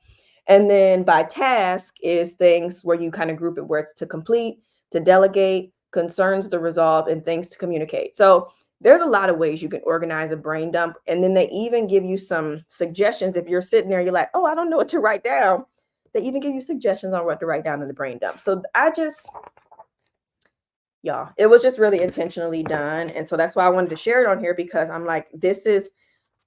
And then by task is things where you kind of group it where it's to complete, to delegate, concerns to resolve, and things to communicate. So there's a lot of ways you can organize a brain dump. And then they even give you some suggestions. If you're sitting there, you're like, oh, I don't know what to write down. They even give you suggestions on what to write down in the brain dump. So it was just really intentionally done. And so that's why I wanted to share it on here, because I'm like,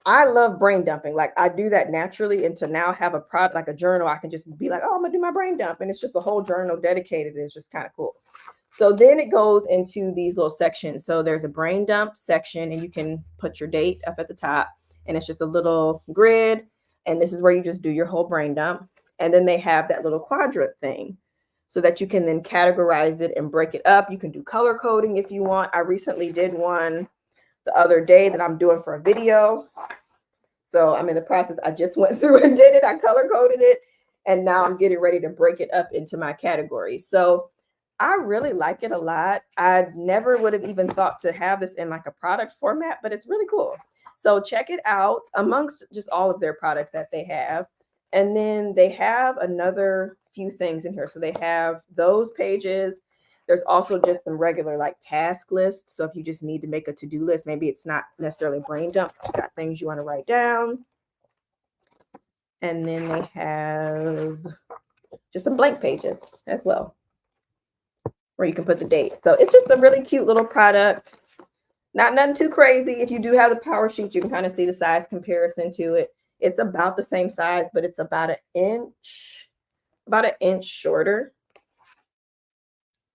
I love brain dumping. Like I do that naturally. And to now have a product, like a journal, I can just be like, oh, I'm gonna do my brain dump. And it's just a whole journal dedicated. It's just kind of cool. So then it goes into these little sections. So there's a brain dump section, and you can put your date up at the top, and it's just a little grid. And this is where you just do your whole brain dump. And then they have that little quadrant thing. so that you can then categorize it and break it up. You can do color coding if you want. I recently did one the other day that I'm doing for a video. So I'm in the process. I just went through and did it. I color coded it. And now I'm getting ready to break it up into my categories. So I really like it a lot. I never would have even thought to have this in like a product format, but it's really cool. So check it out amongst just all of their products that they have. And then they have another few things in here. So they have those pages. There's also just some regular like task lists. So if you just need to make a to-do list, maybe it's not necessarily brain dump, you've got things you want to write down. And then they have just some blank pages as well, where you can put the date. So it's just a really cute little product. Not nothing too crazy. If you do have the power sheet, you can kind of see the size comparison to it. It's about the same size, but it's about an inch shorter.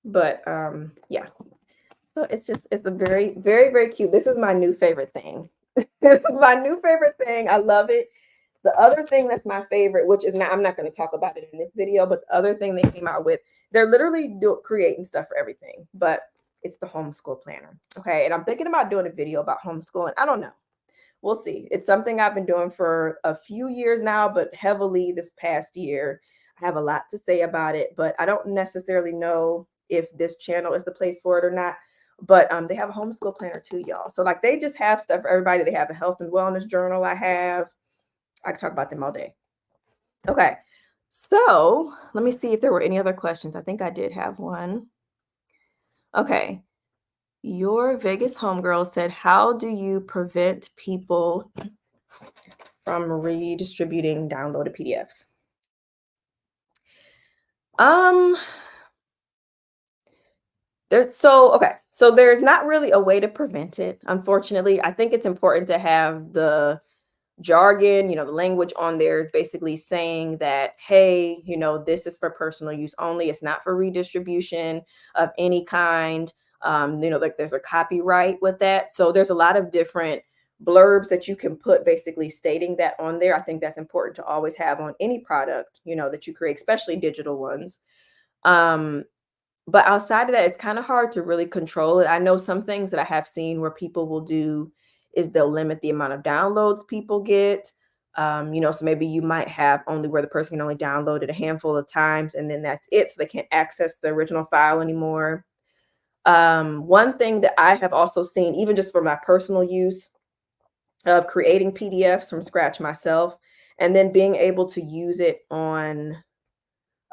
But yeah. So it's a very, very, very cute. This is my new favorite thing. My new favorite thing. I love it. The other thing that's my favorite, which is not, I'm not going to talk about it in this video, but the other thing they came out with, they're literally creating stuff for everything, but it's the homeschool planner. Okay. And I'm thinking about doing a video about homeschooling. I don't know. We'll see. It's something I've been doing for a few years now, but heavily this past year. I have a lot to say about it, but I don't necessarily know if this channel is the place for it or not. But they have a homeschool planner too, y'all. So like they just have stuff for everybody. They have a health and wellness journal. I can talk about them all day. Okay. So let me see if there were any other questions. I think I did have one. Okay. Your Vegas homegirl said, how do you prevent people from redistributing downloaded PDFs? So there's not really a way to prevent it. Unfortunately, I think it's important to have the jargon, the language on there basically saying that, hey, this is for personal use only. It's not for redistribution of any kind. Like there's a copyright with that. So there's a lot of different blurbs that you can put basically stating that on there. I think that's important to always have on any product, that you create, especially digital ones. But outside of that, it's kind of hard to really control it. I know some things that I have seen where people will do is they'll limit the amount of downloads people get. So maybe you might have only where the person can only download it a handful of times and then that's it. So they can't access the original file anymore. One thing that I have also seen, even just for my personal use of creating PDFs from scratch myself, and then being able to use it on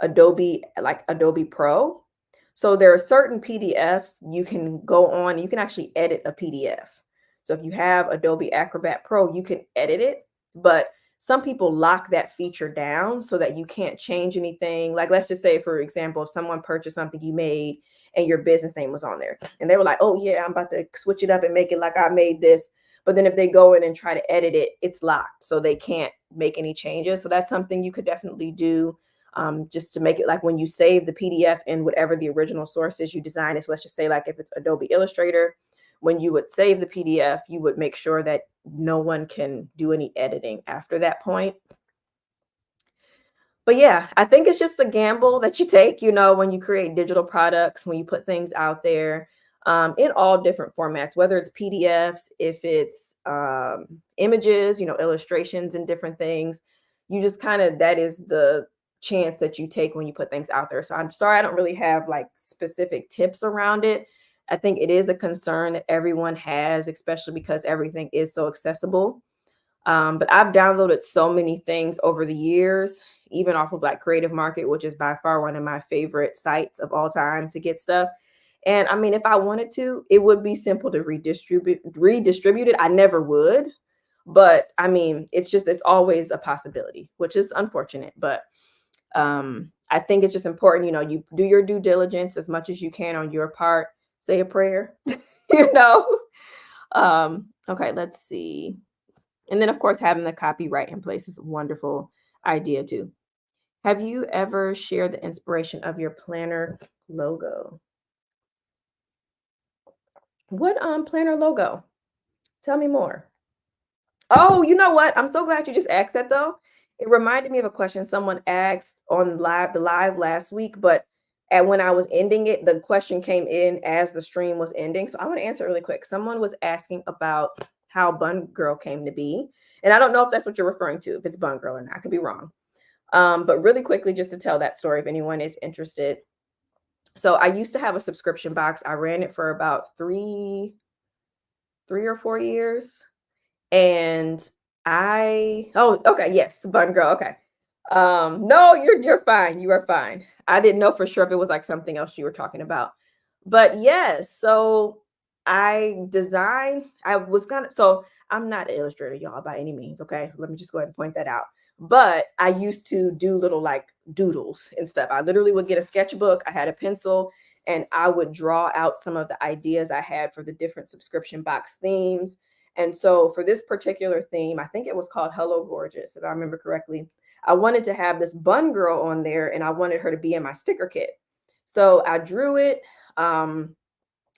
Adobe Pro. So there are certain PDFs you can go on, you can actually edit a PDF. So if you have Adobe Acrobat Pro, you can edit it, but some people lock that feature down so that you can't change anything. Like, let's just say, for example, if someone purchased something you made and your business name was on there and they were like, oh yeah, I'm about to switch it up and make it like I made this. But then if they go in and try to edit it, it's locked. So they can't make any changes. So that's something you could definitely do. Just to make it like when you save the PDF in whatever the original source is you design it. So let's just say like if it's Adobe Illustrator, when you would save the PDF, you would make sure that no one can do any editing after that point. But yeah, I think it's just a gamble that you take, when you create digital products, when you put things out there in all different formats, whether it's PDFs, if it's images, illustrations and different things. You just that is the chance that you take when you put things out there. So I'm sorry, I don't really have like specific tips around it. I think it is a concern that everyone has, especially because everything is so accessible. But I've downloaded so many things over the years, even off of like Creative Market, which is by far one of my favorite sites of all time to get stuff. And I mean, if I wanted to, it would be simple to redistribute it. I never would. But I mean, it's always a possibility, which is unfortunate. But I think it's just important, you do your due diligence as much as you can on your part. Say a prayer, Okay, let's see. And then, of course, having the copyright in place is a wonderful idea too. Have you ever shared the inspiration of your planner logo? What planner logo? Tell me more. Oh, you know what? I'm so glad you just asked that though. It reminded me of a question someone asked on the live last week, but And when I was ending it, the question came in as the stream was ending. So I want to answer it really quick. Someone was asking about how Bun Girl came to be. And I don't know if that's what you're referring to, if it's Bun Girl or not. I could be wrong. But really quickly, just to tell that story, if anyone is interested. So I used to have a subscription box. I ran it for about three or 4 years. And okay, yes, Bun Girl. Okay. No, you're fine. You are fine. I didn't know for sure if it was like something else you were talking about. But yes, so I'm not an illustrator, y'all, by any means. Okay. So let me just go ahead and point that out. But I used to do little like doodles and stuff. I literally would get a sketchbook, I had a pencil, and I would draw out some of the ideas I had for the different subscription box themes. And so for this particular theme, I think it was called Hello Gorgeous, if I remember correctly. I wanted to have this Bun Girl on there, and I wanted her to be in my sticker kit. So I drew it, got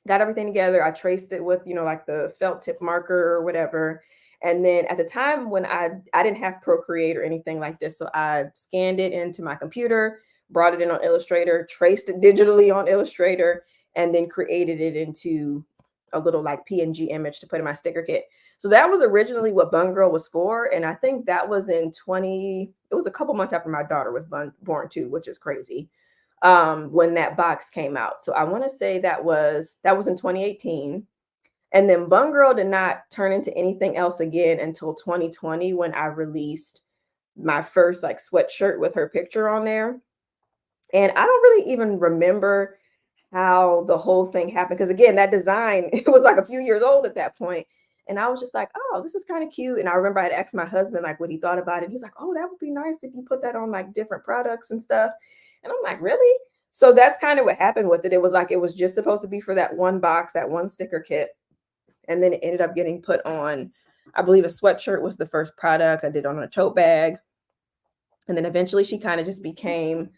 everything together. I traced it with, like the felt tip marker or whatever. And then at the time when I didn't have Procreate or anything like this, so I scanned it into my computer, brought it in on Illustrator, traced it digitally on Illustrator, and then created it into a little like PNG image to put in my sticker kit. So that was originally what Bun Girl was for. And I think that was it was a couple months after my daughter was born too, which is crazy, when that box came out. So I want to say that was in 2018. And then Bun Girl did not turn into anything else again until 2020, when I released my first like sweatshirt with her picture on there. And I don't really even remember how the whole thing happened, because again, that design, it was like a few years old at that point. And I was just like, oh, this is kind of cute. And I remember I'd asked my husband like what he thought about it. He's like, oh, that would be nice if you put that on like different products and stuff. And I'm like, really? So that's kind of what happened with it. It was like, it was just supposed to be for that one box, that one sticker kit. And then it ended up getting put on, I believe a sweatshirt was the first product. I did on a tote bag. And then eventually she kind of just became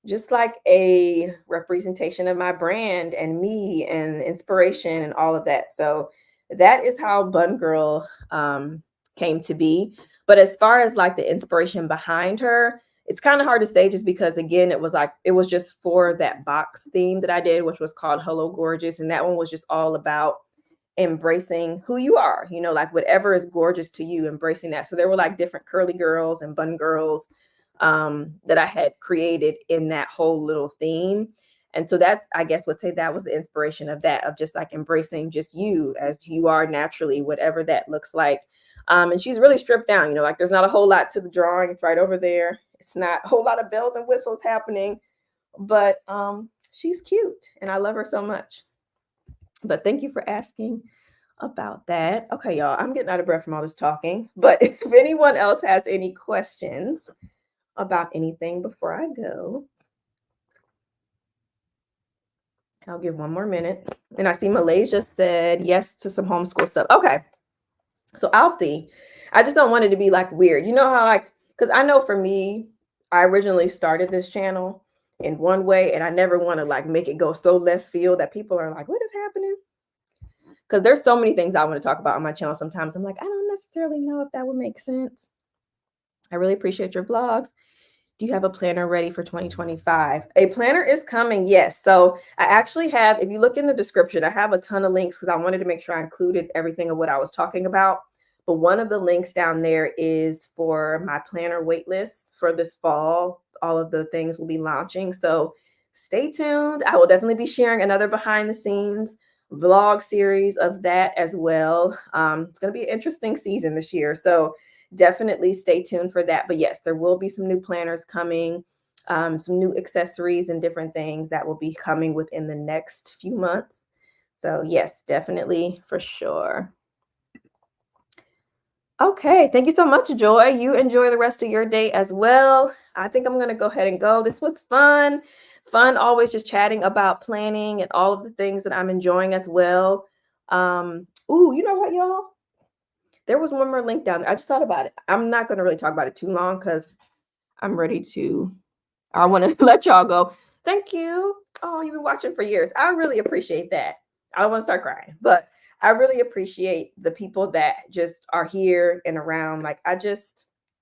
just like a representation of my brand and me and inspiration and all of that. So that is how Bun Girl came to be. But as far as like the inspiration behind her, it's kind of hard to say, just because again, it was just for that box theme that I did, which was called Hello Gorgeous. And that one was just all about embracing who you are, like whatever is gorgeous to you, embracing that. So there were like different curly girls and bun girls that I had created in that whole little theme. And so that, I guess, would say that was the inspiration of that, of just like embracing just you as you are naturally, whatever that looks like. And she's really stripped down, like there's not a whole lot to the drawing. It's right over there. It's not a whole lot of bells and whistles happening, but she's cute and I love her so much. But thank you for asking about that. Okay, y'all, I'm getting out of breath from all this talking, but if anyone else has any questions about anything before I go, I'll give one more minute. And I see Malaysia said yes to some homeschool stuff. Okay, so I'll see. I just don't want it to be like weird. You know how like, because I know for me, I originally started this channel in one way, and I never want to like make it go so left field that people are like, what is happening? Because there's so many things I want to talk about on my channel. Sometimes I'm like, I don't necessarily know if that would make sense. I really appreciate your vlogs. Do you have a planner ready for 2025? A planner is coming, yes. So I actually have, if you look in the description, I have a ton of links because I wanted to make sure I included everything of what I was talking about. But one of the links down there is for my planner waitlist for this fall. All of the things will be launching. So stay tuned. I will definitely be sharing another behind the scenes vlog series of that as well. It's going to be an interesting season this year. So definitely stay tuned for that. But yes, there will be some new planners coming, some new accessories and different things that will be coming within the next few months. So yes, definitely for sure. Okay, thank you so much, Joy. You enjoy the rest of your day as well. I think I'm going to go ahead and go. This was fun. Fun always just chatting about planning and all of the things that I'm enjoying as well. Ooh, you know what, y'all? There was one more link down there. I just thought about it. I'm not going to really talk about it too long because I want to let y'all go. Thank you. Oh, you've been watching for years. I really appreciate that. I don't want to start crying, but I really appreciate the people that just are here and around. Like,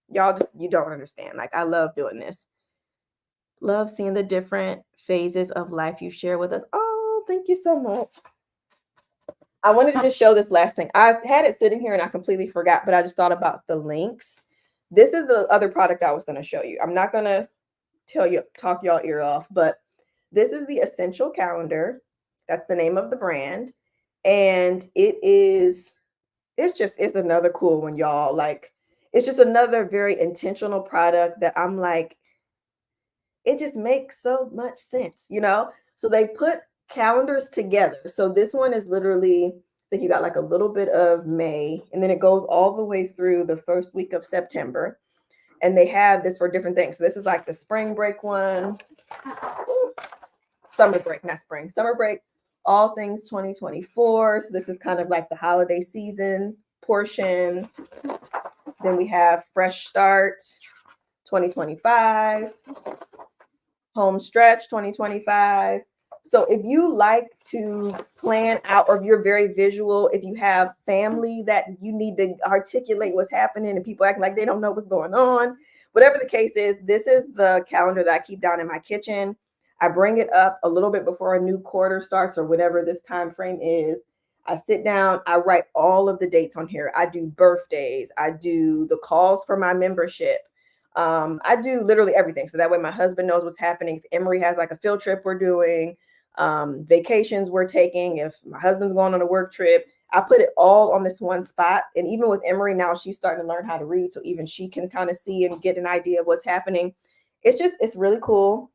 you don't understand. Like, I love doing this. Love seeing the different phases of life you share with us. Oh, thank you so much. I wanted to just show this last thing. I've had it sitting here and I completely forgot, but I just thought about the links. This is the other product I was going to show you. I'm not going to talk y'all ear off, but this is the Essential Calendar. That's the name of the brand. And it's another cool one, y'all. Like, it's just another very intentional product that I'm like, it just makes so much sense, you know? So they put calendars together. So this one is literally, I think you got like a little bit of May, and then it goes all the way through the first week of September. And they have this for different things. So this is like the spring break one, summer break, not spring, summer break, all things 2024. So this is kind of like the holiday season portion. Then we have fresh start 2025, home stretch 2025. So if you like to plan out, or if you're very visual, if you have family that you need to articulate what's happening and people acting like they don't know what's going on, whatever the case is, this is the calendar that I keep down in my kitchen. I bring it up a little bit before a new quarter starts or whatever this time frame is. I sit down, I write all of the dates on here. I do birthdays, I do the calls for my membership. I do literally everything. So that way my husband knows what's happening. If Emery has like a field trip we're doing, vacations we're taking, if my husband's going on a work trip, I put it all on this one spot. And even with Emery now, she's starting to learn how to read. So even she can kind of see and get an idea of what's happening. It's really cool.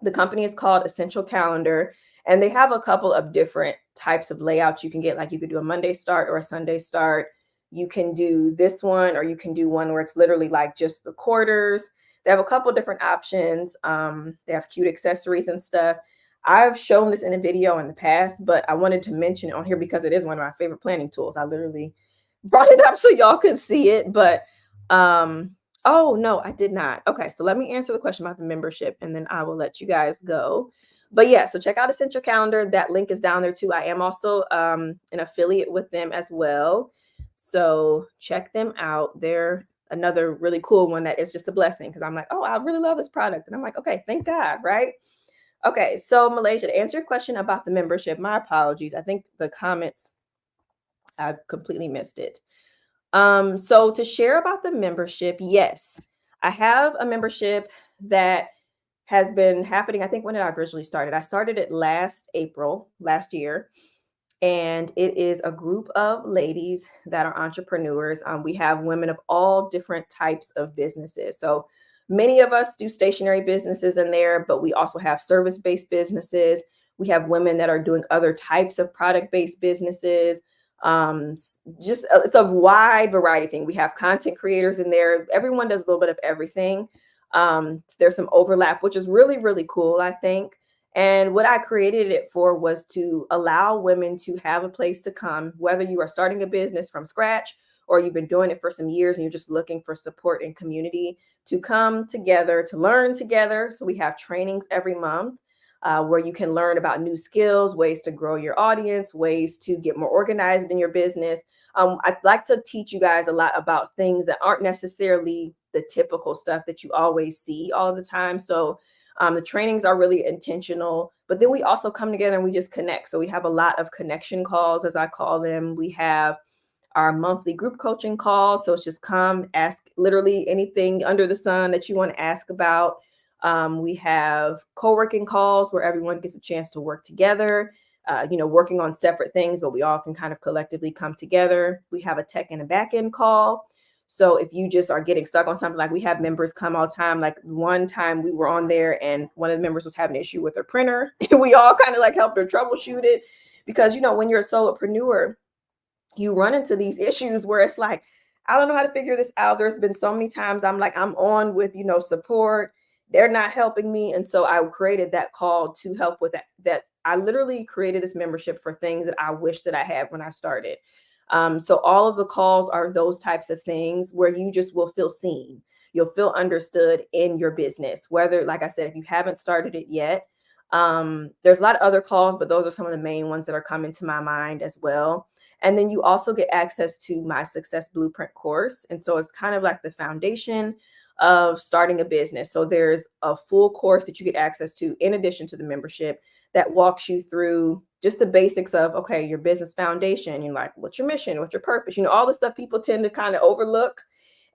The company is called Essential Calendar, and they have a couple of different types of layouts you can get. Like you could do a Monday start or a Sunday start. You can do this one, or you can do one where it's literally like just the quarters. They have a couple different options. They have cute accessories and stuff. I've shown this in a video in the past, but I wanted to mention it on here because it is one of my favorite planning tools. I literally brought it up so y'all could see it, but oh no, I did not. Okay, so let me answer the question about the membership and then I will let you guys go. But yeah, so check out Essential Calendar. That link is down there too. I am also an affiliate with them as well. So check them out. They're another really cool one that is just a blessing because I'm like, oh, I really love this product. And I'm like, okay, thank God, right? Okay, so Malaysia, to answer your question about the membership, my apologies. I think the comments, I completely missed it. So to share about the membership, yes, I have a membership that has been happening. I think when did I originally started? I started it last April, last year. And it is a group of ladies that are entrepreneurs. We have women of all different types of businesses. So many of us do stationary businesses in there, but we also have service-based businesses. We have women that are doing other types of product-based businesses. It's a wide variety thing. We have content creators in there. Everyone does a little bit of everything. There's some overlap, which is really, really cool, I think. And what I created it for was to allow women to have a place to come, whether you are starting a business from scratch or you've been doing it for some years and you're just looking for support and community, to come together, to learn together. So we have trainings every month where you can learn about new skills, ways to grow your audience, ways to get more organized in your business. I'd like to teach you guys a lot about things that aren't necessarily the typical stuff that you always see all the time. So the trainings are really intentional, but then we also come together and we just connect. So we have a lot of connection calls, as I call them. We have our monthly group coaching calls. So it's just come ask literally anything under the sun that you want to ask about. We have co-working calls where everyone gets a chance to work together, working on separate things, but we all can kind of collectively come together. We have a tech and a back end call. So if you just are getting stuck on something, like we have members come all the time. Like one time we were on there and one of the members was having an issue with her printer. And we all kind of like helped her troubleshoot it because, when you're a solopreneur, you run into these issues where it's like, I don't know how to figure this out. There's been so many times I'm like, I'm on with, support. They're not helping me. And so I created that call to help with that I literally created this membership for things that I wish that I had when I started. So all of the calls are those types of things where you just will feel seen. You'll feel understood in your business, whether, like I said, if you haven't started it yet. There's a lot of other calls, but those are some of the main ones that are coming to my mind as well. And then you also get access to my Success Blueprint course. And so it's kind of like the foundation of starting a business. So there's a full course that you get access to in addition to the membership that walks you through just the basics of, okay, your business foundation. You're like, what's your mission? What's your purpose? All the stuff people tend to kind of overlook.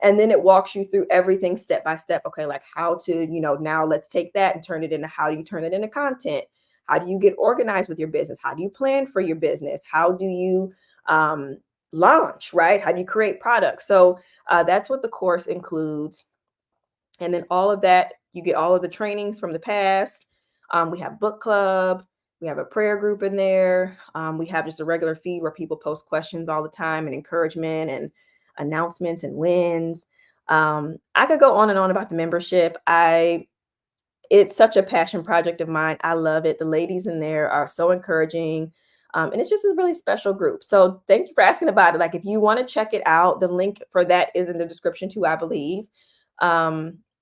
And then it walks you through everything step by step. Okay, like how to, now let's take that and turn it into, how do you turn it into content? How do you get organized with your business? How do you plan for your business? How do you launch, right? How do you create products? So that's what the course includes. And then all of that, you get all of the trainings from the past. We have book club. We have a prayer group in there. We have just a regular feed where people post questions all the time and encouragement and announcements and wins. I could go on and on about the membership. It's such a passion project of mine. I love it. The ladies in there are so encouraging. And it's just a really special group. So thank you for asking about it. Like, if you want to check it out, the link for that is in the description too, I believe.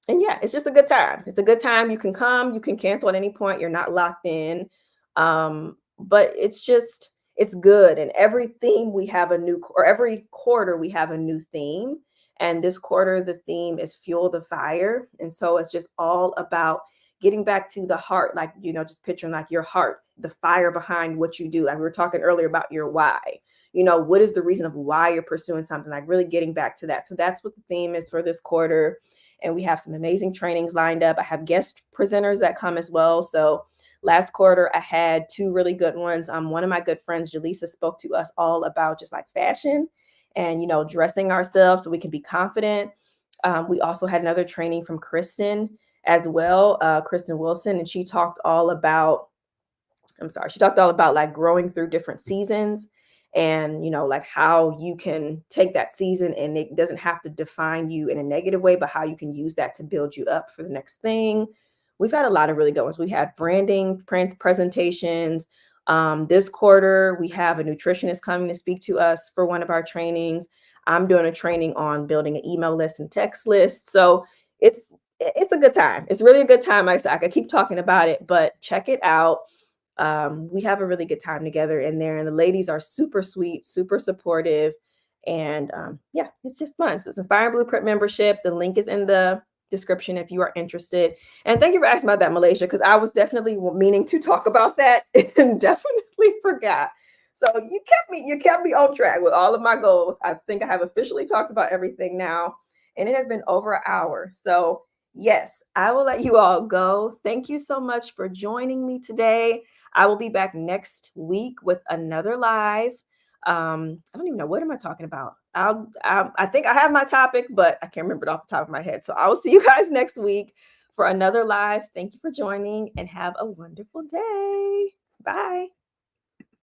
And yeah, it's just a good time. It's a good time. You can come, you can cancel at any point. You're not locked in. But it's good. And every theme we have every quarter we have a new theme. And this quarter, the theme is Fuel the Fire. And so it's just all about getting back to the heart, like, just picturing like your heart, the fire behind what you do. Like we were talking earlier about your why. What is the reason of why you're pursuing something, like really getting back to that. So that's what the theme is for this quarter. And we have some amazing trainings lined up. I have guest presenters that come as well. So last quarter, I had 2 really good ones. One of my good friends, Jaleesa, spoke to us all about just like fashion and, dressing ourselves so we can be confident. We also had another training from Kristen as well, Kristen Wilson, and she talked all about like growing through different seasons and, like how you can take that season and it doesn't have to define you in a negative way, but how you can use that to build you up for the next thing. We've had a lot of really good ones. We had branding, presentations. This quarter, we have a nutritionist coming to speak to us for one of our trainings. I'm doing a training on building an email list and text list. So it's a good time. It's really a good time. Like I said, I could keep talking about it, but check it out. We have a really good time together in there, and the ladies are super sweet, super supportive. And yeah, it's just fun. So it's Inspiring Blueprint membership. The link is in the description if you are interested. And thank you for asking about that, Malaysia, because I was definitely meaning to talk about that and definitely forgot. So you kept me on track with all of my goals. I think I have officially talked about everything now, and it has been over an hour. So yes, I will let you all go. Thank you so much for joining me today. I will be back next week with another live. I don't even know, what am I talking about? I think I have my topic, but I can't remember it off the top of my head. So I will see you guys next week for another live. Thank you for joining and have a wonderful day. Bye.